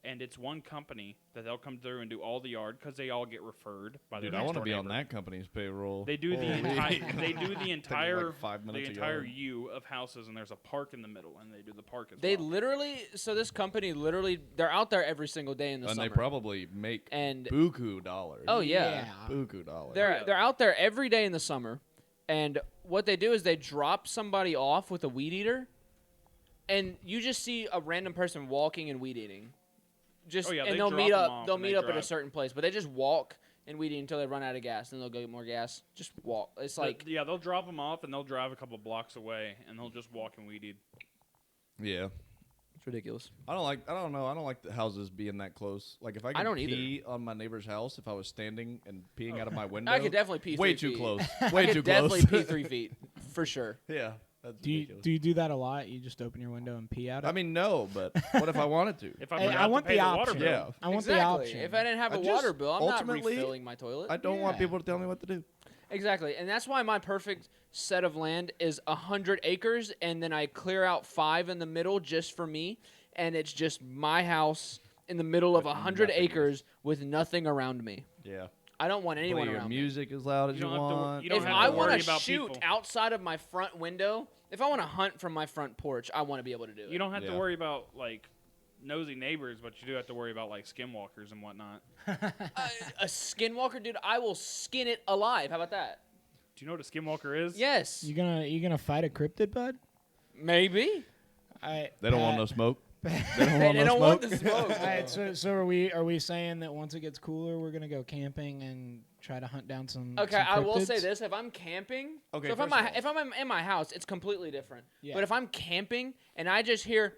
[SPEAKER 4] and it's one company that they'll come through and do all the yard because they all get referred by their
[SPEAKER 3] Dude, I want to be on
[SPEAKER 4] neighbor.
[SPEAKER 3] that company's payroll.
[SPEAKER 4] They do the entire
[SPEAKER 3] like 5 minutes a
[SPEAKER 4] entire
[SPEAKER 3] yard.
[SPEAKER 4] U of houses, and there's a park in the middle, and they do the park as
[SPEAKER 1] They
[SPEAKER 4] well.
[SPEAKER 1] this company literally, they're out there every single day in the
[SPEAKER 3] And
[SPEAKER 1] summer.
[SPEAKER 3] they probably make
[SPEAKER 1] And
[SPEAKER 3] buku dollars.
[SPEAKER 1] oh yeah,
[SPEAKER 3] Buku dollars.
[SPEAKER 1] they're out there every day in the summer, and what they do is they drop somebody off with a weed eater, and you just see a random person walking and weed eating. Just
[SPEAKER 4] they
[SPEAKER 1] and they'll
[SPEAKER 4] drop
[SPEAKER 1] meet
[SPEAKER 4] them
[SPEAKER 1] up.
[SPEAKER 4] off
[SPEAKER 1] They'll
[SPEAKER 4] and
[SPEAKER 1] meet
[SPEAKER 4] they
[SPEAKER 1] up at a
[SPEAKER 4] drive.
[SPEAKER 1] certain place, but they just walk and weed eat until they run out of gas. Then they'll go get more gas. Just walk. It's like
[SPEAKER 4] they'll drop them off, and they'll drive a couple blocks away, and they'll just walk and weed eat.
[SPEAKER 3] Yeah.
[SPEAKER 1] it's ridiculous.
[SPEAKER 3] I don't like the houses being that close. Like if I could
[SPEAKER 1] don't either.
[SPEAKER 3] pee on my neighbor's house, if I was standing and peeing out of my window,
[SPEAKER 1] I could definitely pee.
[SPEAKER 3] way
[SPEAKER 1] 3
[SPEAKER 3] too
[SPEAKER 1] feet.
[SPEAKER 3] close.
[SPEAKER 1] I
[SPEAKER 3] Way
[SPEAKER 1] could
[SPEAKER 3] too
[SPEAKER 1] definitely
[SPEAKER 3] close.
[SPEAKER 1] pee 3 feet for sure.
[SPEAKER 3] Yeah, that's
[SPEAKER 2] Do you
[SPEAKER 3] ridiculous.
[SPEAKER 2] do that a lot? You just open your window and pee out?
[SPEAKER 3] I mean, no, but what if I wanted to?
[SPEAKER 4] If I
[SPEAKER 2] Hey,
[SPEAKER 4] forgot
[SPEAKER 2] I
[SPEAKER 4] to
[SPEAKER 2] want
[SPEAKER 4] pay
[SPEAKER 2] the
[SPEAKER 4] the water
[SPEAKER 2] option.
[SPEAKER 4] bill.
[SPEAKER 3] Yeah.
[SPEAKER 2] I want
[SPEAKER 1] exactly.
[SPEAKER 2] the option.
[SPEAKER 1] If I didn't have
[SPEAKER 3] I
[SPEAKER 1] a
[SPEAKER 3] just-
[SPEAKER 1] water bill, I'm not
[SPEAKER 3] ultimately,
[SPEAKER 1] refilling my toilet.
[SPEAKER 3] I don't want
[SPEAKER 2] Yeah.
[SPEAKER 3] people to tell me what to do.
[SPEAKER 1] Exactly, and that's why my perfect set of land is 100 acres, and then I clear out 5 in the middle just for me, and it's just my house in the middle of
[SPEAKER 3] With
[SPEAKER 1] 100
[SPEAKER 3] nothing.
[SPEAKER 1] acres with nothing around me.
[SPEAKER 3] Yeah.
[SPEAKER 1] I don't want anyone
[SPEAKER 3] Play your
[SPEAKER 1] around me.
[SPEAKER 3] music as loud as
[SPEAKER 4] You
[SPEAKER 3] you,
[SPEAKER 4] don't have to wor-
[SPEAKER 3] want.
[SPEAKER 4] you don't
[SPEAKER 1] If
[SPEAKER 4] have
[SPEAKER 1] I
[SPEAKER 4] to
[SPEAKER 1] want
[SPEAKER 4] worry
[SPEAKER 1] to
[SPEAKER 4] about
[SPEAKER 1] shoot
[SPEAKER 4] people.
[SPEAKER 1] outside of my front window, if I want to hunt from my front porch, I want to be able to do it.
[SPEAKER 4] You don't have to
[SPEAKER 3] Yeah.
[SPEAKER 4] worry about like nosy neighbors, but you do have to worry about like skinwalkers and whatnot.
[SPEAKER 1] A skinwalker, dude, I will skin it alive. How about that?
[SPEAKER 4] Do you know what a skinwalker is?
[SPEAKER 1] Yes,
[SPEAKER 2] You gonna fight a cryptid, bud?
[SPEAKER 1] maybe.
[SPEAKER 2] I,
[SPEAKER 3] They don't want
[SPEAKER 2] Pat-
[SPEAKER 3] no smoke. They
[SPEAKER 1] They don't want
[SPEAKER 3] smoke.
[SPEAKER 1] the smoke.
[SPEAKER 2] All right, so are we saying that once it gets cooler, we're gonna go camping and try to hunt down some?
[SPEAKER 1] Okay,
[SPEAKER 2] some
[SPEAKER 1] I will say
[SPEAKER 2] cryptids?
[SPEAKER 1] this: if I'm camping,
[SPEAKER 3] Okay,
[SPEAKER 1] so if
[SPEAKER 3] first
[SPEAKER 1] I'm
[SPEAKER 3] of all-
[SPEAKER 1] if I'm in my house, it's completely different.
[SPEAKER 2] Yeah.
[SPEAKER 1] But if I'm camping and I just hear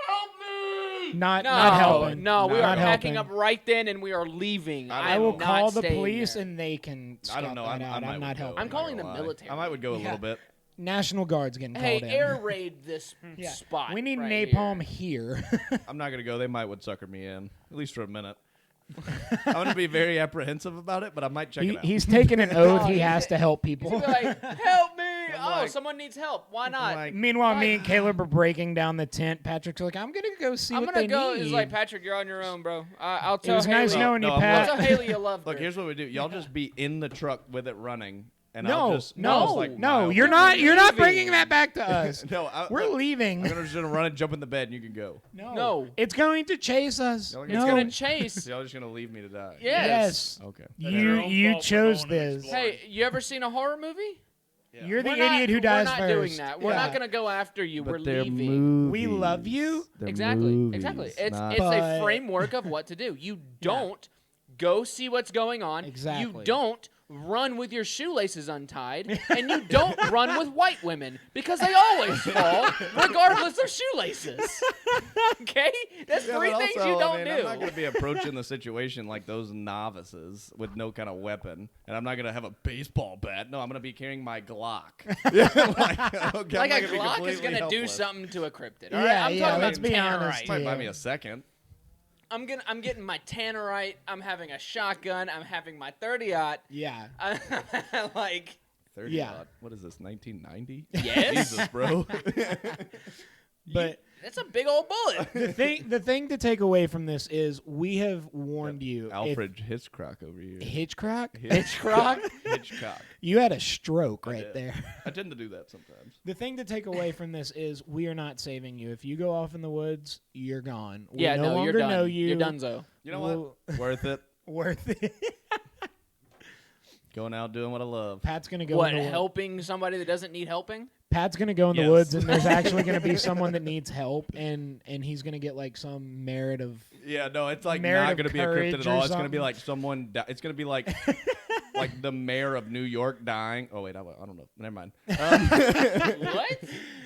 [SPEAKER 1] "Help me!"
[SPEAKER 2] Not
[SPEAKER 1] no,
[SPEAKER 2] helping.
[SPEAKER 1] no, we
[SPEAKER 3] Not
[SPEAKER 1] are packing
[SPEAKER 2] helping.
[SPEAKER 1] up right then and we are leaving.
[SPEAKER 3] I
[SPEAKER 2] I
[SPEAKER 1] am
[SPEAKER 2] will
[SPEAKER 1] not
[SPEAKER 2] call the
[SPEAKER 1] staying
[SPEAKER 2] police
[SPEAKER 1] there.
[SPEAKER 2] and they can.
[SPEAKER 3] I don't
[SPEAKER 2] scout
[SPEAKER 3] know.
[SPEAKER 2] that
[SPEAKER 3] I
[SPEAKER 2] out.
[SPEAKER 3] might
[SPEAKER 2] I'm
[SPEAKER 3] would
[SPEAKER 2] not
[SPEAKER 3] go,
[SPEAKER 2] helping.
[SPEAKER 1] I'm
[SPEAKER 3] not
[SPEAKER 1] calling
[SPEAKER 3] gonna
[SPEAKER 1] the
[SPEAKER 3] lie.
[SPEAKER 1] military.
[SPEAKER 3] I might would go a
[SPEAKER 2] Yeah.
[SPEAKER 3] little bit.
[SPEAKER 2] National Guard's getting
[SPEAKER 1] Hey,
[SPEAKER 2] called
[SPEAKER 1] air
[SPEAKER 2] in.
[SPEAKER 1] raid this
[SPEAKER 2] Yeah.
[SPEAKER 1] spot.
[SPEAKER 2] We need
[SPEAKER 1] right
[SPEAKER 2] napalm
[SPEAKER 1] here.
[SPEAKER 2] here.
[SPEAKER 3] I'm not gonna go. They might would sucker me in at least for a minute. I'm gonna be very apprehensive about it, but I might check it out.
[SPEAKER 2] He's taking an oath.
[SPEAKER 1] No,
[SPEAKER 2] He
[SPEAKER 1] he's-
[SPEAKER 2] has to help
[SPEAKER 1] He's
[SPEAKER 2] people.
[SPEAKER 1] gonna be like, "Help me!
[SPEAKER 3] I'm
[SPEAKER 1] Oh,
[SPEAKER 3] like-
[SPEAKER 1] someone needs help. Why not?"
[SPEAKER 3] like,
[SPEAKER 2] Meanwhile, me
[SPEAKER 1] Right.
[SPEAKER 2] and Caleb are breaking down the tent. Patrick's like, I'm gonna go see
[SPEAKER 1] I'm
[SPEAKER 2] what
[SPEAKER 1] gonna
[SPEAKER 2] they
[SPEAKER 1] go.
[SPEAKER 2] need.
[SPEAKER 1] It's like, Patrick, you're on your own, bro. I'll
[SPEAKER 2] It
[SPEAKER 1] tell
[SPEAKER 2] was nice
[SPEAKER 1] Haley.
[SPEAKER 2] knowing you,
[SPEAKER 3] No, I'm
[SPEAKER 2] Pat.
[SPEAKER 1] I'll tell Haley you love her.
[SPEAKER 3] Look, here's what we do. Y'all just be in the truck with it running, and
[SPEAKER 2] No,
[SPEAKER 3] I'll just
[SPEAKER 2] no,
[SPEAKER 3] I'll just, like,
[SPEAKER 2] no,
[SPEAKER 3] mile
[SPEAKER 2] you're
[SPEAKER 3] through.
[SPEAKER 2] not. You're not
[SPEAKER 1] leaving.
[SPEAKER 2] bringing that back to us.
[SPEAKER 3] No,
[SPEAKER 2] We're leaving.
[SPEAKER 3] I'm just gonna run and jump in the bed, and you can go.
[SPEAKER 1] No.
[SPEAKER 2] It's going to chase us.
[SPEAKER 3] Y'all are
[SPEAKER 1] It's
[SPEAKER 2] No.
[SPEAKER 1] gonna chase.
[SPEAKER 3] Y'all just gonna leave me to die.
[SPEAKER 1] Yes.
[SPEAKER 3] Okay.
[SPEAKER 4] That's your own
[SPEAKER 2] You
[SPEAKER 4] fault for
[SPEAKER 2] chose
[SPEAKER 4] going and
[SPEAKER 2] this.
[SPEAKER 4] exploring.
[SPEAKER 1] Hey, you ever seen a horror movie?
[SPEAKER 3] Yeah.
[SPEAKER 2] You're the
[SPEAKER 1] We're not-
[SPEAKER 2] idiot who dies
[SPEAKER 1] We're not
[SPEAKER 2] first.
[SPEAKER 1] doing that. We're
[SPEAKER 2] Yeah.
[SPEAKER 1] not gonna go after you.
[SPEAKER 3] But
[SPEAKER 1] We're
[SPEAKER 3] they're
[SPEAKER 1] leaving.
[SPEAKER 2] We love you?
[SPEAKER 3] They're
[SPEAKER 1] Exactly.
[SPEAKER 3] movies,
[SPEAKER 1] Exactly. It's
[SPEAKER 3] not-
[SPEAKER 1] it's a
[SPEAKER 2] But-
[SPEAKER 1] framework of what to do. You don't go see what's going on.
[SPEAKER 2] Exactly.
[SPEAKER 1] You don't run with your shoelaces untied, and you don't run with white women because they always fall, regardless of shoelaces. Okay, that's
[SPEAKER 3] Yeah,
[SPEAKER 1] 3
[SPEAKER 3] but
[SPEAKER 1] things
[SPEAKER 3] also,
[SPEAKER 1] you
[SPEAKER 3] I
[SPEAKER 1] don't
[SPEAKER 3] mean,
[SPEAKER 1] do.
[SPEAKER 3] I'm not going to be approaching the situation like those novices with no kind of weapon, and I'm not going to have a baseball bat. No, I'm going to be carrying my Glock. like, okay,
[SPEAKER 1] Like
[SPEAKER 3] I'm
[SPEAKER 1] a
[SPEAKER 3] not gonna be
[SPEAKER 1] Glock is
[SPEAKER 3] completely
[SPEAKER 1] gonna do
[SPEAKER 3] helpless.
[SPEAKER 1] something to a cryptid.
[SPEAKER 2] Yeah,
[SPEAKER 1] All right? I'm
[SPEAKER 2] yeah,
[SPEAKER 1] talking
[SPEAKER 2] let's
[SPEAKER 1] about
[SPEAKER 2] be honest
[SPEAKER 1] tannerite.
[SPEAKER 3] Might
[SPEAKER 2] here.
[SPEAKER 3] buy me a second.
[SPEAKER 1] I'm getting my tannerite. I'm having a shotgun. I'm having my 30-aught.
[SPEAKER 2] Yeah.
[SPEAKER 1] Like
[SPEAKER 3] 30
[SPEAKER 2] Yeah.
[SPEAKER 3] odd. What is this, 1990?
[SPEAKER 1] Yes.
[SPEAKER 3] Jesus, bro.
[SPEAKER 2] But
[SPEAKER 1] that's a big old bullet.
[SPEAKER 2] the thing to take away from this is we have warned you. if-
[SPEAKER 3] Alfred Hitchcock over here.
[SPEAKER 2] Hitchcock?
[SPEAKER 1] Hitchcock.
[SPEAKER 3] Hitchcock.
[SPEAKER 2] You had a stroke
[SPEAKER 3] I
[SPEAKER 2] right
[SPEAKER 3] did.
[SPEAKER 2] there.
[SPEAKER 3] I tend to do that sometimes.
[SPEAKER 2] The thing to take away from this is we are not saving you. If you go off in the woods, you're gone. We
[SPEAKER 1] Yeah,
[SPEAKER 2] no
[SPEAKER 1] no,
[SPEAKER 2] longer
[SPEAKER 1] you're done.
[SPEAKER 2] know you.
[SPEAKER 1] You're donezo.
[SPEAKER 3] You know
[SPEAKER 2] We'll-
[SPEAKER 3] what? Worth it.
[SPEAKER 2] Worth it.
[SPEAKER 3] Going out doing what I love.
[SPEAKER 2] Pat's gonna go.
[SPEAKER 1] What,
[SPEAKER 2] in the wo-
[SPEAKER 1] helping somebody that doesn't need helping?
[SPEAKER 2] Pat's gonna go in the
[SPEAKER 3] Yes.
[SPEAKER 2] woods, and there's actually gonna be someone that needs help, and he's gonna get like some merit of.
[SPEAKER 3] Yeah, no, it's like
[SPEAKER 2] Merit
[SPEAKER 3] not
[SPEAKER 2] of
[SPEAKER 3] going to be a
[SPEAKER 2] courage
[SPEAKER 3] cryptid at
[SPEAKER 2] or
[SPEAKER 3] all. It's going to be
[SPEAKER 2] something.
[SPEAKER 3] like someone. It's going to be like like the mayor of New York dying. Oh wait, I don't know. Never mind.
[SPEAKER 1] What?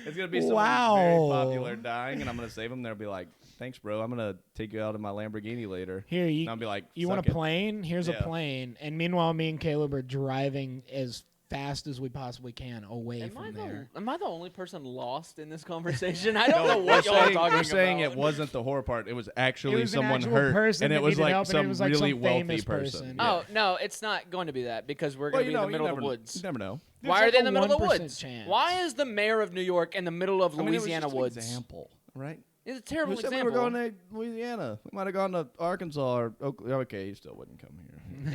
[SPEAKER 3] It's going to be someone
[SPEAKER 2] Wow.
[SPEAKER 3] very popular dying, and I'm going to save him. They'll be like, "Thanks, bro. I'm going to take you out in my Lamborghini later."
[SPEAKER 2] Here,
[SPEAKER 3] And I'll be like,
[SPEAKER 2] you want
[SPEAKER 3] "Suck
[SPEAKER 2] a
[SPEAKER 3] it."
[SPEAKER 2] plane? Here's a
[SPEAKER 3] Yeah.
[SPEAKER 2] plane. And meanwhile, me and Caleb are driving as fast as we possibly can away from there.
[SPEAKER 1] Am I the only person lost in this conversation? I don't know what y'all are talking about.
[SPEAKER 3] We're saying it wasn't the horror part. It was actually
[SPEAKER 2] It was an
[SPEAKER 3] someone
[SPEAKER 2] actual
[SPEAKER 3] hurt,
[SPEAKER 2] person
[SPEAKER 3] and it
[SPEAKER 2] that
[SPEAKER 3] was
[SPEAKER 2] needed
[SPEAKER 3] like
[SPEAKER 2] help, and it
[SPEAKER 3] some
[SPEAKER 2] was like
[SPEAKER 3] really
[SPEAKER 2] some
[SPEAKER 3] wealthy
[SPEAKER 2] famous
[SPEAKER 3] person.
[SPEAKER 2] person.
[SPEAKER 3] Yeah.
[SPEAKER 1] Oh no, it's not going to be that because we're
[SPEAKER 3] Well,
[SPEAKER 1] going to be in the middle of the
[SPEAKER 3] You
[SPEAKER 1] woods.
[SPEAKER 3] never know.
[SPEAKER 2] There's
[SPEAKER 1] Why are
[SPEAKER 2] like
[SPEAKER 1] they in
[SPEAKER 2] a
[SPEAKER 1] the middle of the
[SPEAKER 2] 1%
[SPEAKER 1] woods?
[SPEAKER 2] chance.
[SPEAKER 1] Why is the mayor of New York in the middle of Louisiana
[SPEAKER 3] it was just
[SPEAKER 1] woods?
[SPEAKER 3] An example, right?
[SPEAKER 1] It's a terrible
[SPEAKER 3] Who said
[SPEAKER 1] example.
[SPEAKER 3] we were going to Louisiana? We might have gone to Arkansas or Oklahoma. Okay, you still wouldn't come here.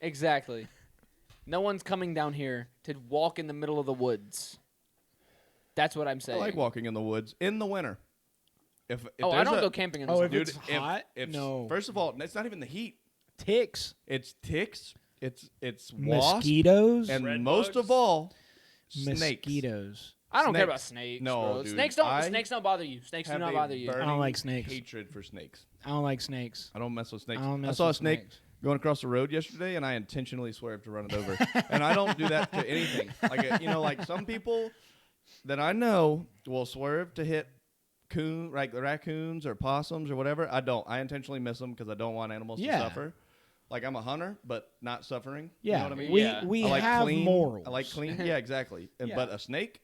[SPEAKER 1] Exactly. No one's coming down here to walk in the middle of the woods. That's what I'm
[SPEAKER 3] I
[SPEAKER 1] saying.
[SPEAKER 3] like walking in the woods in the winter. If
[SPEAKER 1] I
[SPEAKER 3] there's
[SPEAKER 1] don't
[SPEAKER 3] a-
[SPEAKER 1] go camping in the
[SPEAKER 2] Oh,
[SPEAKER 1] summer.
[SPEAKER 2] if
[SPEAKER 3] Dude,
[SPEAKER 2] it's hot? No.
[SPEAKER 3] First of all, it's not even the heat.
[SPEAKER 2] Ticks,
[SPEAKER 3] It's ticks. It's wasps,
[SPEAKER 2] mosquitoes,
[SPEAKER 3] and
[SPEAKER 4] Red
[SPEAKER 3] most
[SPEAKER 4] bugs?
[SPEAKER 3] of all, snakes.
[SPEAKER 2] mosquitoes.
[SPEAKER 1] I don't care
[SPEAKER 3] Snakes.
[SPEAKER 1] about snakes.
[SPEAKER 3] No,
[SPEAKER 1] bro.
[SPEAKER 3] dude,
[SPEAKER 1] Snakes don't bother you. Snakes do
[SPEAKER 3] Have
[SPEAKER 1] not
[SPEAKER 3] a
[SPEAKER 1] bother you.
[SPEAKER 2] I don't
[SPEAKER 3] burning
[SPEAKER 2] like snakes.
[SPEAKER 3] Hatred for snakes.
[SPEAKER 2] I don't like snakes.
[SPEAKER 3] I don't mess with snakes.
[SPEAKER 2] I don't mess
[SPEAKER 3] saw a
[SPEAKER 2] with
[SPEAKER 3] snake
[SPEAKER 2] snakes.
[SPEAKER 3] going across the road yesterday, and I intentionally swerved to run it over. And I don't do that to anything. Like like some people that I know will swerve to hit like raccoons or possums or whatever. I don't. I intentionally miss them because I don't want animals to
[SPEAKER 2] Yeah.
[SPEAKER 3] suffer. Like I'm a hunter, but not suffering.
[SPEAKER 2] Yeah,
[SPEAKER 3] You know what I mean?
[SPEAKER 2] we
[SPEAKER 1] Yeah.
[SPEAKER 2] we
[SPEAKER 3] I like
[SPEAKER 2] have
[SPEAKER 3] clean.
[SPEAKER 2] morals.
[SPEAKER 3] I like clean. Yeah, exactly.
[SPEAKER 2] Yeah.
[SPEAKER 3] But a snake.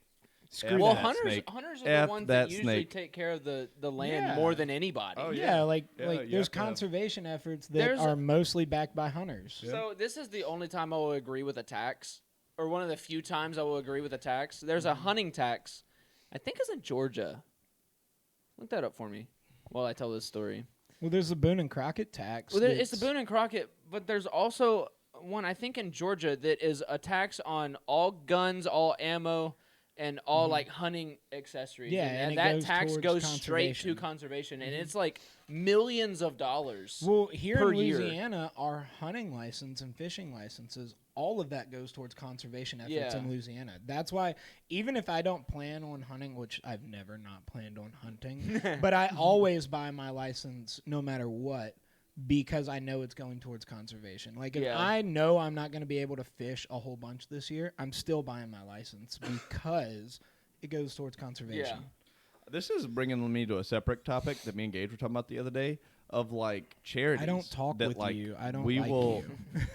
[SPEAKER 2] Screw
[SPEAKER 1] Well,
[SPEAKER 2] that.
[SPEAKER 1] hunters are
[SPEAKER 3] F
[SPEAKER 1] the ones
[SPEAKER 3] that
[SPEAKER 1] that usually
[SPEAKER 3] snake.
[SPEAKER 1] take care of the land
[SPEAKER 2] Yeah.
[SPEAKER 1] more than anybody.
[SPEAKER 3] Oh,
[SPEAKER 2] Yeah, like
[SPEAKER 3] Yeah, you
[SPEAKER 2] there's
[SPEAKER 3] have to have-
[SPEAKER 2] conservation efforts that
[SPEAKER 1] There's
[SPEAKER 2] are mostly backed by hunters.
[SPEAKER 3] Yeah.
[SPEAKER 1] So this is the only time I will agree with a tax, or one of the few times I will agree with a tax. There's a hunting tax. I think it's in Georgia. Look that up for me while I tell this story.
[SPEAKER 2] Well, there's the Boone and Crockett tax.
[SPEAKER 1] Well, it's the
[SPEAKER 2] that's-
[SPEAKER 1] Boone and Crockett, but there's also one I think in Georgia that is a tax on all guns, all ammo, and all like hunting accessories.
[SPEAKER 2] Yeah,
[SPEAKER 1] and
[SPEAKER 2] and it
[SPEAKER 1] that
[SPEAKER 2] goes
[SPEAKER 1] tax
[SPEAKER 2] towards
[SPEAKER 1] goes straight to
[SPEAKER 2] conservation.
[SPEAKER 1] conservation, and it's like millions of dollars.
[SPEAKER 2] Well, here
[SPEAKER 1] per
[SPEAKER 2] in
[SPEAKER 1] year.
[SPEAKER 2] Louisiana, our hunting license and fishing licenses, all of that goes towards conservation efforts
[SPEAKER 1] Yeah.
[SPEAKER 2] in Louisiana. That's why, even if I don't plan on hunting, which I've never not planned on hunting, but I always buy my license no matter what because I know it's going towards conservation. Like, if
[SPEAKER 1] Yeah.
[SPEAKER 2] I know I'm not going to be able to fish a whole bunch this year, I'm still buying my license because it goes towards conservation.
[SPEAKER 3] This is bringing me to a separate topic that me and Gage were talking about the other day of like charities.
[SPEAKER 2] I don't talk
[SPEAKER 3] that,
[SPEAKER 2] with
[SPEAKER 3] like,
[SPEAKER 2] you. I don't
[SPEAKER 3] we
[SPEAKER 2] like
[SPEAKER 3] will,
[SPEAKER 2] you.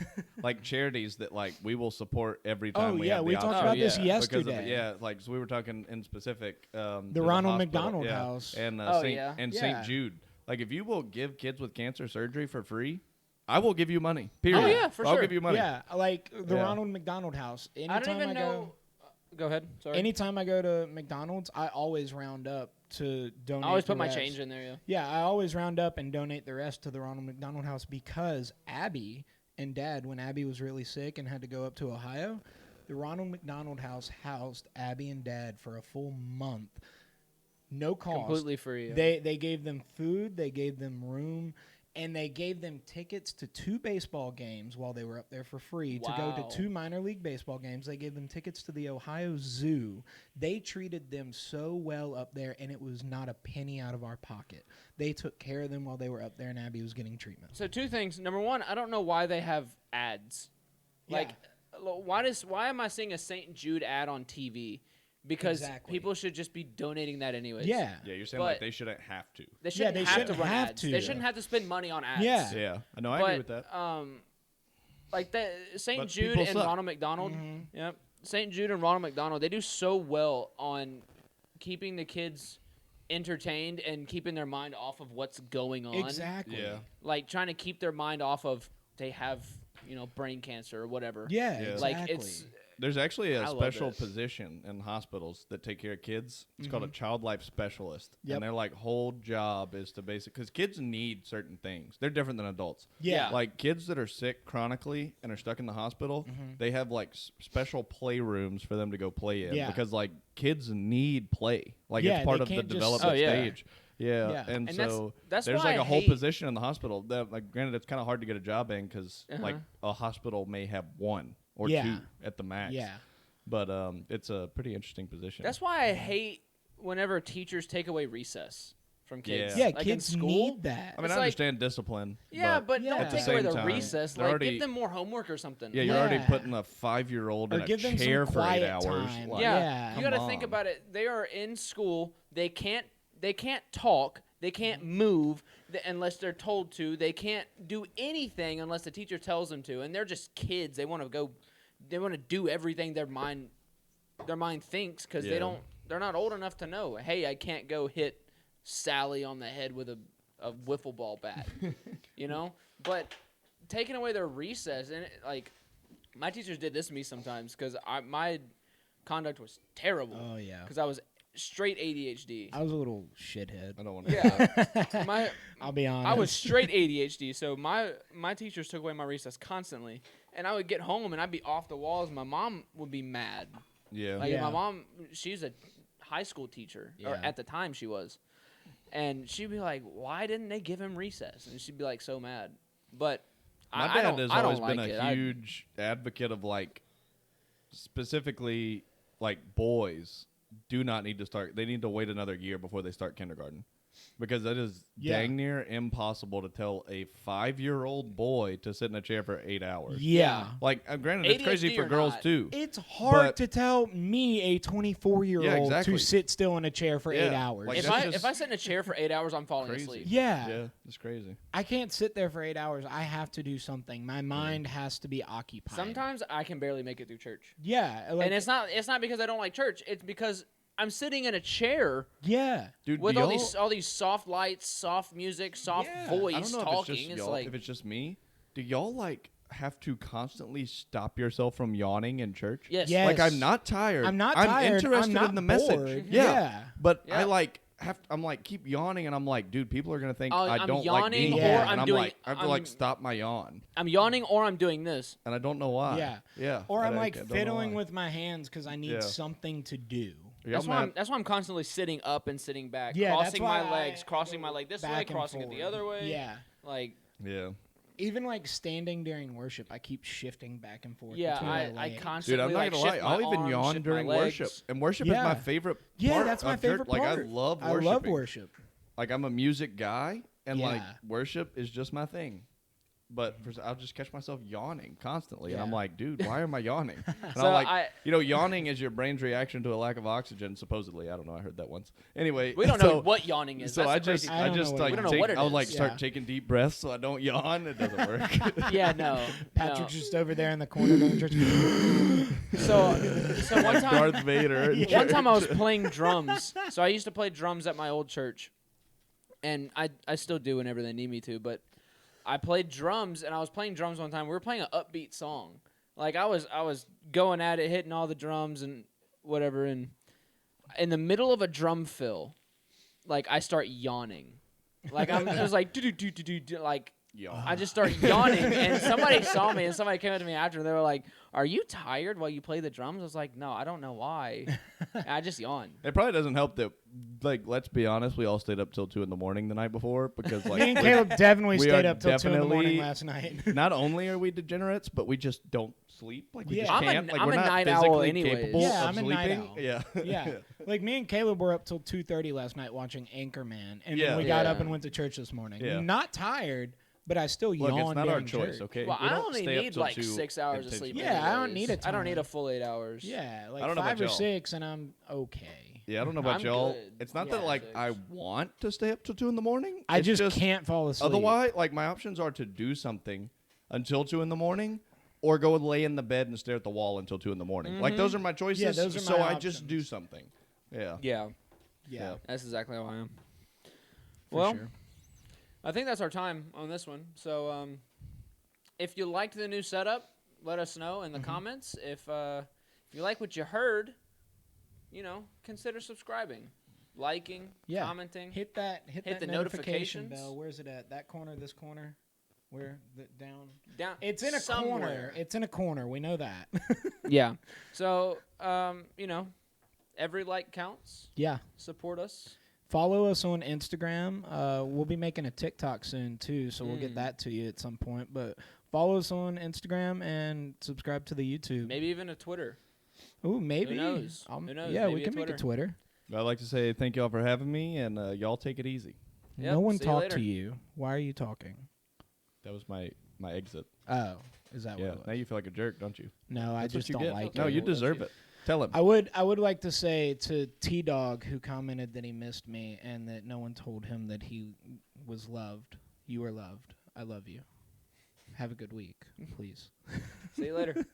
[SPEAKER 3] like charities that like we will support every time
[SPEAKER 2] Oh,
[SPEAKER 3] we
[SPEAKER 2] yeah,
[SPEAKER 3] have
[SPEAKER 2] we
[SPEAKER 3] the
[SPEAKER 2] talked
[SPEAKER 3] option.
[SPEAKER 2] about this
[SPEAKER 1] yeah.
[SPEAKER 3] Because of,
[SPEAKER 2] yesterday.
[SPEAKER 3] like so we were talking in specific
[SPEAKER 2] The
[SPEAKER 3] there's a
[SPEAKER 2] Ronald
[SPEAKER 3] hospital,
[SPEAKER 2] McDonald
[SPEAKER 3] yeah,
[SPEAKER 2] House.
[SPEAKER 3] and
[SPEAKER 1] Oh,
[SPEAKER 3] Saint,
[SPEAKER 1] yeah.
[SPEAKER 3] and
[SPEAKER 2] Yeah.
[SPEAKER 3] St. Jude. Like if you will give kids with cancer surgery for free, I will give you money. Period.
[SPEAKER 1] Oh, yeah, for
[SPEAKER 3] I'll
[SPEAKER 1] sure.
[SPEAKER 3] give you money.
[SPEAKER 2] Yeah, like the
[SPEAKER 3] Yeah.
[SPEAKER 2] Ronald McDonald House.
[SPEAKER 1] I
[SPEAKER 2] Anytime
[SPEAKER 1] don't even
[SPEAKER 2] go,
[SPEAKER 1] know. Go ahead. Sorry.
[SPEAKER 2] Anytime I go to McDonald's, I always round up to donate.
[SPEAKER 1] I always
[SPEAKER 2] the
[SPEAKER 1] put my
[SPEAKER 2] rest.
[SPEAKER 1] change in there. Yeah.
[SPEAKER 2] Yeah, I always round up and donate the rest to the Ronald McDonald House because Abby and Dad, when Abby was really sick and had to go up to Ohio, the Ronald McDonald House housed Abby and Dad for a full month. No cost.
[SPEAKER 1] Completely free. Yeah.
[SPEAKER 2] They gave them food, they gave them room, and they gave them tickets to 2 baseball games while they were up there for free. To go
[SPEAKER 1] Wow.
[SPEAKER 2] to 2 minor league baseball games, they gave them tickets to the Ohio Zoo. They treated them so well up there, and it was not a penny out of our pocket. They took care of them while they were up there, and Abby was getting treatment.
[SPEAKER 1] So 2 things. Number 1, I don't know why they have ads. Like, why am I seeing a St. Jude ad on TV? Because
[SPEAKER 2] Exactly.
[SPEAKER 1] people should just be donating that anyways.
[SPEAKER 2] Yeah.
[SPEAKER 3] Yeah, you're saying
[SPEAKER 1] But-
[SPEAKER 3] like they shouldn't have to.
[SPEAKER 1] They shouldn't
[SPEAKER 2] they
[SPEAKER 1] have
[SPEAKER 2] shouldn't
[SPEAKER 1] to run
[SPEAKER 2] have
[SPEAKER 1] ads.
[SPEAKER 2] to.
[SPEAKER 1] They shouldn't have to spend money on ads.
[SPEAKER 2] Yeah.
[SPEAKER 3] Yeah, I know. I
[SPEAKER 1] But,
[SPEAKER 3] agree with that.
[SPEAKER 1] Like the St.
[SPEAKER 3] But
[SPEAKER 1] Jude
[SPEAKER 3] people
[SPEAKER 1] and
[SPEAKER 3] suck.
[SPEAKER 1] Ronald McDonald. Yep. St. Jude and Ronald McDonald, they do so well on keeping the kids entertained and keeping their mind off of what's going on.
[SPEAKER 2] Exactly.
[SPEAKER 3] Yeah.
[SPEAKER 1] Like trying to keep their mind off of they have, brain cancer or whatever.
[SPEAKER 2] Yeah,
[SPEAKER 3] Yeah.
[SPEAKER 2] exactly.
[SPEAKER 1] Like it's
[SPEAKER 3] There's actually
[SPEAKER 1] I
[SPEAKER 3] a
[SPEAKER 1] love
[SPEAKER 3] special
[SPEAKER 1] this.
[SPEAKER 3] position in hospitals that take care of kids. It's called a child life specialist.
[SPEAKER 2] Yep.
[SPEAKER 3] And their like whole job is to because kids need certain things. They're different than adults.
[SPEAKER 2] Yeah.
[SPEAKER 3] Like kids that are sick chronically and are stuck in the hospital, they have like special playrooms for them to go play in
[SPEAKER 2] Yeah.
[SPEAKER 3] because like kids need play. Like
[SPEAKER 2] Yeah,
[SPEAKER 3] it's part
[SPEAKER 2] they
[SPEAKER 3] of the
[SPEAKER 2] can't just-
[SPEAKER 3] development
[SPEAKER 1] Oh, yeah.
[SPEAKER 3] stage. Yeah.
[SPEAKER 2] Yeah.
[SPEAKER 3] And
[SPEAKER 1] And
[SPEAKER 3] so
[SPEAKER 1] that's
[SPEAKER 3] there's
[SPEAKER 1] why
[SPEAKER 3] like
[SPEAKER 1] I
[SPEAKER 3] a whole
[SPEAKER 1] hate-
[SPEAKER 3] position in the hospital that like granted it's kind of hard to get a job in because like a hospital may have 1 or
[SPEAKER 2] Yeah.
[SPEAKER 3] 2 at the max.
[SPEAKER 2] Yeah.
[SPEAKER 3] But it's a pretty interesting position.
[SPEAKER 1] that's why I hate whenever teachers take away recess from kids.
[SPEAKER 2] Yeah,
[SPEAKER 1] Like in
[SPEAKER 2] kids
[SPEAKER 1] school.
[SPEAKER 2] need that.
[SPEAKER 3] I mean,
[SPEAKER 1] it's
[SPEAKER 3] I
[SPEAKER 1] like-
[SPEAKER 3] understand discipline.
[SPEAKER 1] Yeah, but
[SPEAKER 2] Yeah.
[SPEAKER 1] don't
[SPEAKER 2] At the
[SPEAKER 1] take away
[SPEAKER 3] same
[SPEAKER 1] the
[SPEAKER 3] time,
[SPEAKER 1] recess.
[SPEAKER 3] they're
[SPEAKER 1] Like
[SPEAKER 3] already-
[SPEAKER 1] give them more homework or something.
[SPEAKER 3] Yeah, you're already
[SPEAKER 2] Yeah.
[SPEAKER 3] putting a 5-year-old
[SPEAKER 2] Or
[SPEAKER 3] in a
[SPEAKER 2] give them some
[SPEAKER 3] chair for 8
[SPEAKER 2] quiet
[SPEAKER 3] hours.
[SPEAKER 2] time.
[SPEAKER 3] Like,
[SPEAKER 1] Yeah,
[SPEAKER 2] Yeah.
[SPEAKER 1] you got to
[SPEAKER 3] come
[SPEAKER 1] think
[SPEAKER 3] on.
[SPEAKER 1] about it. They are in school. They can't talk. They can't move unless they're told to. They can't do anything unless the teacher tells them to. And they're just kids. They want to go. They want to do everything their mind thinks because they're not old enough to know. Hey, I can't go hit Sally on the head with a wiffle ball bat. You know, but taking away their recess and like my teachers did this to me sometimes because my conduct was terrible.
[SPEAKER 2] Oh yeah.
[SPEAKER 1] Because I was straight ADHD.
[SPEAKER 2] I was a little shithead.
[SPEAKER 3] I don't want to.
[SPEAKER 1] Yeah.
[SPEAKER 2] I'll be honest.
[SPEAKER 1] I was straight ADHD, so my teachers took away my recess constantly, and I would get home and I'd be off the walls. My mom would be mad.
[SPEAKER 3] Yeah.
[SPEAKER 1] Like
[SPEAKER 2] Yeah.
[SPEAKER 1] my mom, she's a high school teacher, or
[SPEAKER 2] Yeah.
[SPEAKER 1] at the time she was, and she'd be like, "Why didn't they give him recess?" And she'd be like so mad. But
[SPEAKER 3] My
[SPEAKER 1] I
[SPEAKER 3] dad
[SPEAKER 1] don't,
[SPEAKER 3] has
[SPEAKER 1] I
[SPEAKER 3] always
[SPEAKER 1] don't
[SPEAKER 3] been
[SPEAKER 1] like
[SPEAKER 3] a
[SPEAKER 1] it.
[SPEAKER 3] huge advocate of like, specifically like boys do not need to start. They need to wait another year before they start kindergarten. Because that is dang near impossible to tell a 5-year-old boy to sit in a chair for 8 hours.
[SPEAKER 2] Yeah.
[SPEAKER 3] Like, granted, it's crazy
[SPEAKER 1] ADHD
[SPEAKER 3] for
[SPEAKER 1] or
[SPEAKER 3] girls
[SPEAKER 1] not.
[SPEAKER 3] too.
[SPEAKER 2] It's hard
[SPEAKER 3] But-
[SPEAKER 2] to tell me, a 24-year-old,
[SPEAKER 3] Yeah, exactly.
[SPEAKER 2] to sit still in a chair for 8
[SPEAKER 3] Yeah,
[SPEAKER 2] hours.
[SPEAKER 3] like
[SPEAKER 1] if
[SPEAKER 3] that's
[SPEAKER 1] I
[SPEAKER 3] just
[SPEAKER 1] sit in a chair for 8 hours, I'm falling
[SPEAKER 3] crazy.
[SPEAKER 1] asleep.
[SPEAKER 2] yeah.
[SPEAKER 3] Yeah, it's crazy.
[SPEAKER 2] I can't sit there for 8 hours. I have to do something. My mind has to be occupied.
[SPEAKER 1] Sometimes I can barely make it through church,
[SPEAKER 2] Yeah. Like,
[SPEAKER 1] and it's not because I don't like church. It's because I'm sitting in a chair
[SPEAKER 2] yeah.
[SPEAKER 3] Dude,
[SPEAKER 1] with
[SPEAKER 3] do
[SPEAKER 1] all these soft lights, soft music, soft
[SPEAKER 2] Yeah.
[SPEAKER 1] voice
[SPEAKER 3] I don't know
[SPEAKER 1] talking.
[SPEAKER 3] if it's just
[SPEAKER 1] It's
[SPEAKER 3] y'all,
[SPEAKER 1] like
[SPEAKER 3] if it's just me. Do y'all like have to constantly stop yourself from yawning in church?
[SPEAKER 1] yes,
[SPEAKER 2] Yeah.
[SPEAKER 3] Like
[SPEAKER 2] Yes.
[SPEAKER 3] I'm not tired.
[SPEAKER 2] I'm not tired.
[SPEAKER 3] interested
[SPEAKER 2] I'm not
[SPEAKER 3] in the message.
[SPEAKER 2] bored.
[SPEAKER 3] Yeah.
[SPEAKER 2] Yeah.
[SPEAKER 3] But
[SPEAKER 1] Yeah.
[SPEAKER 3] I like I'm like keep yawning and I'm like, dude, people are gonna think I
[SPEAKER 1] I'm
[SPEAKER 3] don't like
[SPEAKER 1] yawning
[SPEAKER 3] being
[SPEAKER 2] or
[SPEAKER 3] here.
[SPEAKER 2] I'm
[SPEAKER 3] And I'm
[SPEAKER 1] doing-
[SPEAKER 3] like I have to like stop my yawn.
[SPEAKER 1] I'm yawning or I'm doing this.
[SPEAKER 3] And I don't know why.
[SPEAKER 2] Yeah.
[SPEAKER 3] Yeah.
[SPEAKER 2] Or
[SPEAKER 3] And
[SPEAKER 2] I'm
[SPEAKER 3] I
[SPEAKER 2] like
[SPEAKER 3] don't know
[SPEAKER 2] fiddling
[SPEAKER 3] why.
[SPEAKER 2] with my hands because I need
[SPEAKER 3] Yeah.
[SPEAKER 2] something to do.
[SPEAKER 3] Y'all mad-
[SPEAKER 1] That's why I'm constantly sitting up and sitting back,
[SPEAKER 2] Yeah, that's
[SPEAKER 1] crossing
[SPEAKER 2] why
[SPEAKER 1] my legs,
[SPEAKER 2] I
[SPEAKER 1] crossing
[SPEAKER 2] go
[SPEAKER 1] my leg this way,
[SPEAKER 2] back and
[SPEAKER 1] crossing it the
[SPEAKER 2] forward.
[SPEAKER 1] other way.
[SPEAKER 2] Yeah.
[SPEAKER 1] Like
[SPEAKER 3] Yeah.
[SPEAKER 2] Even like standing during worship, I keep shifting back and forth.
[SPEAKER 1] yeah,
[SPEAKER 2] between my
[SPEAKER 1] I
[SPEAKER 2] legs.
[SPEAKER 3] Dude,
[SPEAKER 1] constantly
[SPEAKER 3] I'm not
[SPEAKER 1] like
[SPEAKER 3] gonna lie.
[SPEAKER 1] shift my
[SPEAKER 3] I'll even
[SPEAKER 1] arms,
[SPEAKER 3] yawn
[SPEAKER 1] shift my
[SPEAKER 3] during
[SPEAKER 1] legs.
[SPEAKER 3] worship. And worship is
[SPEAKER 2] Yeah.
[SPEAKER 3] my favorite
[SPEAKER 2] Yeah,
[SPEAKER 3] part
[SPEAKER 2] that's my
[SPEAKER 3] of
[SPEAKER 2] favorite
[SPEAKER 3] church. Like I
[SPEAKER 2] part.
[SPEAKER 3] love
[SPEAKER 2] I
[SPEAKER 3] worshiping.
[SPEAKER 2] love worship.
[SPEAKER 3] Like I'm a music guy and like
[SPEAKER 2] Yeah.
[SPEAKER 3] worship is just my thing. But I'll just catch myself yawning constantly, and I'm
[SPEAKER 2] Yeah.
[SPEAKER 3] like, dude, why am I yawning? And
[SPEAKER 1] So
[SPEAKER 3] I'm like,
[SPEAKER 1] I-
[SPEAKER 3] yawning is your brain's reaction to a lack of oxygen, supposedly. I don't know. I heard that once. Anyway,
[SPEAKER 1] We don't know what yawning is.
[SPEAKER 3] So
[SPEAKER 1] That's
[SPEAKER 3] I
[SPEAKER 1] the
[SPEAKER 3] just,
[SPEAKER 1] crazy
[SPEAKER 2] I
[SPEAKER 3] I
[SPEAKER 2] don't
[SPEAKER 3] just
[SPEAKER 2] know what
[SPEAKER 3] like,
[SPEAKER 1] We don't know
[SPEAKER 3] take,
[SPEAKER 1] what it
[SPEAKER 3] I would
[SPEAKER 1] is.
[SPEAKER 3] like start
[SPEAKER 2] Yeah.
[SPEAKER 3] taking deep breaths so I don't yawn. It doesn't work.
[SPEAKER 1] thing. Yeah, no.
[SPEAKER 2] Patrick's
[SPEAKER 1] no.
[SPEAKER 2] just over there in the corner doing church.
[SPEAKER 1] So one time,
[SPEAKER 3] Darth Vader. in
[SPEAKER 1] one time I was
[SPEAKER 3] church.
[SPEAKER 1] playing drums. So I used to play drums at my old church, and I still do whenever they need me to. But I played drums, and I was playing drums one time. We were playing an upbeat song. Like I was going at it, hitting all the drums and whatever. And in the middle of a drum fill, like I start yawning. Like it was like do like.
[SPEAKER 3] Yawn.
[SPEAKER 1] I just start yawning, and somebody saw me, and somebody came up to me after. They were like, "Are you tired while you play the drums?" I was like, "No, I don't know why." And I just yawned.
[SPEAKER 3] It probably doesn't help that, like, let's be honest, we all stayed up till 2 a.m. the night before because, like,
[SPEAKER 2] Me and Caleb definitely
[SPEAKER 3] we
[SPEAKER 2] stayed
[SPEAKER 3] are
[SPEAKER 2] up till 2 in the morning
[SPEAKER 3] definitely-
[SPEAKER 2] last night.
[SPEAKER 3] not only are we degenerates, but we just don't sleep. Like we
[SPEAKER 2] Yeah.
[SPEAKER 3] just
[SPEAKER 1] I'm a-
[SPEAKER 3] can't. Like
[SPEAKER 1] I'm
[SPEAKER 3] we're
[SPEAKER 1] a
[SPEAKER 3] not
[SPEAKER 1] night owl
[SPEAKER 3] physically
[SPEAKER 1] anyways.
[SPEAKER 3] capable
[SPEAKER 2] Yeah,
[SPEAKER 3] of
[SPEAKER 2] I'm a night
[SPEAKER 3] sleeping.
[SPEAKER 2] owl.
[SPEAKER 3] Yeah.
[SPEAKER 2] Yeah. Like me and Caleb were up till 2:30 last night watching Anchorman, and
[SPEAKER 3] Yeah.
[SPEAKER 2] then we got
[SPEAKER 1] Yeah.
[SPEAKER 2] up and went to church this morning.
[SPEAKER 3] Yeah.
[SPEAKER 2] Not tired, but I still
[SPEAKER 3] Look,
[SPEAKER 2] yawned
[SPEAKER 3] it's not our
[SPEAKER 2] during
[SPEAKER 3] choice,
[SPEAKER 2] church.
[SPEAKER 3] okay?
[SPEAKER 1] Well,
[SPEAKER 3] We
[SPEAKER 1] I
[SPEAKER 3] don't
[SPEAKER 1] only
[SPEAKER 3] stay up
[SPEAKER 1] need
[SPEAKER 3] till
[SPEAKER 1] like
[SPEAKER 3] 2
[SPEAKER 1] 6 hours of sleep.
[SPEAKER 3] intentionally.
[SPEAKER 2] Yeah, I don't
[SPEAKER 1] anyways.
[SPEAKER 2] need a
[SPEAKER 1] I don't need
[SPEAKER 2] ton.
[SPEAKER 1] a full 8 hours.
[SPEAKER 2] Yeah, like
[SPEAKER 3] I don't know
[SPEAKER 2] 5
[SPEAKER 3] about
[SPEAKER 2] or
[SPEAKER 3] y'all.
[SPEAKER 2] 6, and I'm okay.
[SPEAKER 3] Yeah, I don't know about
[SPEAKER 1] I'm
[SPEAKER 3] y'all.
[SPEAKER 1] good.
[SPEAKER 3] It's not
[SPEAKER 1] Yeah,
[SPEAKER 3] that like
[SPEAKER 1] 6.
[SPEAKER 3] I want to stay up till 2 a.m.
[SPEAKER 2] I
[SPEAKER 3] It's
[SPEAKER 2] just can't fall asleep.
[SPEAKER 3] Otherwise, like my options are to do something until 2 a.m. or go lay in the bed and stare at the wall until 2 a.m. Like those are my choices.
[SPEAKER 2] Yeah, those are
[SPEAKER 3] so
[SPEAKER 2] my
[SPEAKER 3] I just do
[SPEAKER 2] options.
[SPEAKER 3] something. Yeah.
[SPEAKER 1] Yeah,
[SPEAKER 2] yeah,
[SPEAKER 1] that's exactly how I am.
[SPEAKER 2] for
[SPEAKER 1] Well,
[SPEAKER 2] sure.
[SPEAKER 1] I think that's our time on this one. So, if you liked the new setup, let us know in the comments. If you like what you heard, consider subscribing, liking,
[SPEAKER 2] Yeah.
[SPEAKER 1] commenting.
[SPEAKER 2] Hit that
[SPEAKER 1] the
[SPEAKER 2] notification
[SPEAKER 1] notifications.
[SPEAKER 2] bell. Where's it at? That corner, this corner? Where? Down?
[SPEAKER 1] Down.
[SPEAKER 2] It's in a
[SPEAKER 1] somewhere.
[SPEAKER 2] corner. It's in a corner. We know that.
[SPEAKER 1] Yeah. So, every like counts.
[SPEAKER 2] Yeah.
[SPEAKER 1] Support us.
[SPEAKER 2] Follow us on Instagram. We'll be making a TikTok soon too, so we'll
[SPEAKER 1] Mm.
[SPEAKER 2] get that to you at some point. But follow us on Instagram and subscribe to the YouTube.
[SPEAKER 1] Maybe even a Twitter.
[SPEAKER 2] Ooh, maybe.
[SPEAKER 1] knows? Who knows?
[SPEAKER 2] Yeah, we
[SPEAKER 1] Maybe a
[SPEAKER 2] can make a
[SPEAKER 1] Twitter.
[SPEAKER 2] Twitter.
[SPEAKER 3] I'd like to say thank y'all for having me, and y'all take it easy.
[SPEAKER 1] Yep,
[SPEAKER 2] No one
[SPEAKER 1] see you
[SPEAKER 2] talked
[SPEAKER 1] later.
[SPEAKER 2] to you. Why are you talking?
[SPEAKER 3] That was my exit.
[SPEAKER 2] Oh, is that
[SPEAKER 3] Yeah.
[SPEAKER 2] what it
[SPEAKER 3] Now
[SPEAKER 2] was?
[SPEAKER 3] you feel like a jerk, don't you?
[SPEAKER 2] No, I
[SPEAKER 3] That's what
[SPEAKER 2] just
[SPEAKER 3] you
[SPEAKER 2] don't
[SPEAKER 3] get.
[SPEAKER 2] like
[SPEAKER 3] No,
[SPEAKER 2] it.
[SPEAKER 3] you deserve it. Tell him.
[SPEAKER 2] I would like to say to T-Dog, who commented that he missed me and that no one told him that he was loved. You are loved. I love you. Have a good week, please.
[SPEAKER 1] See you later.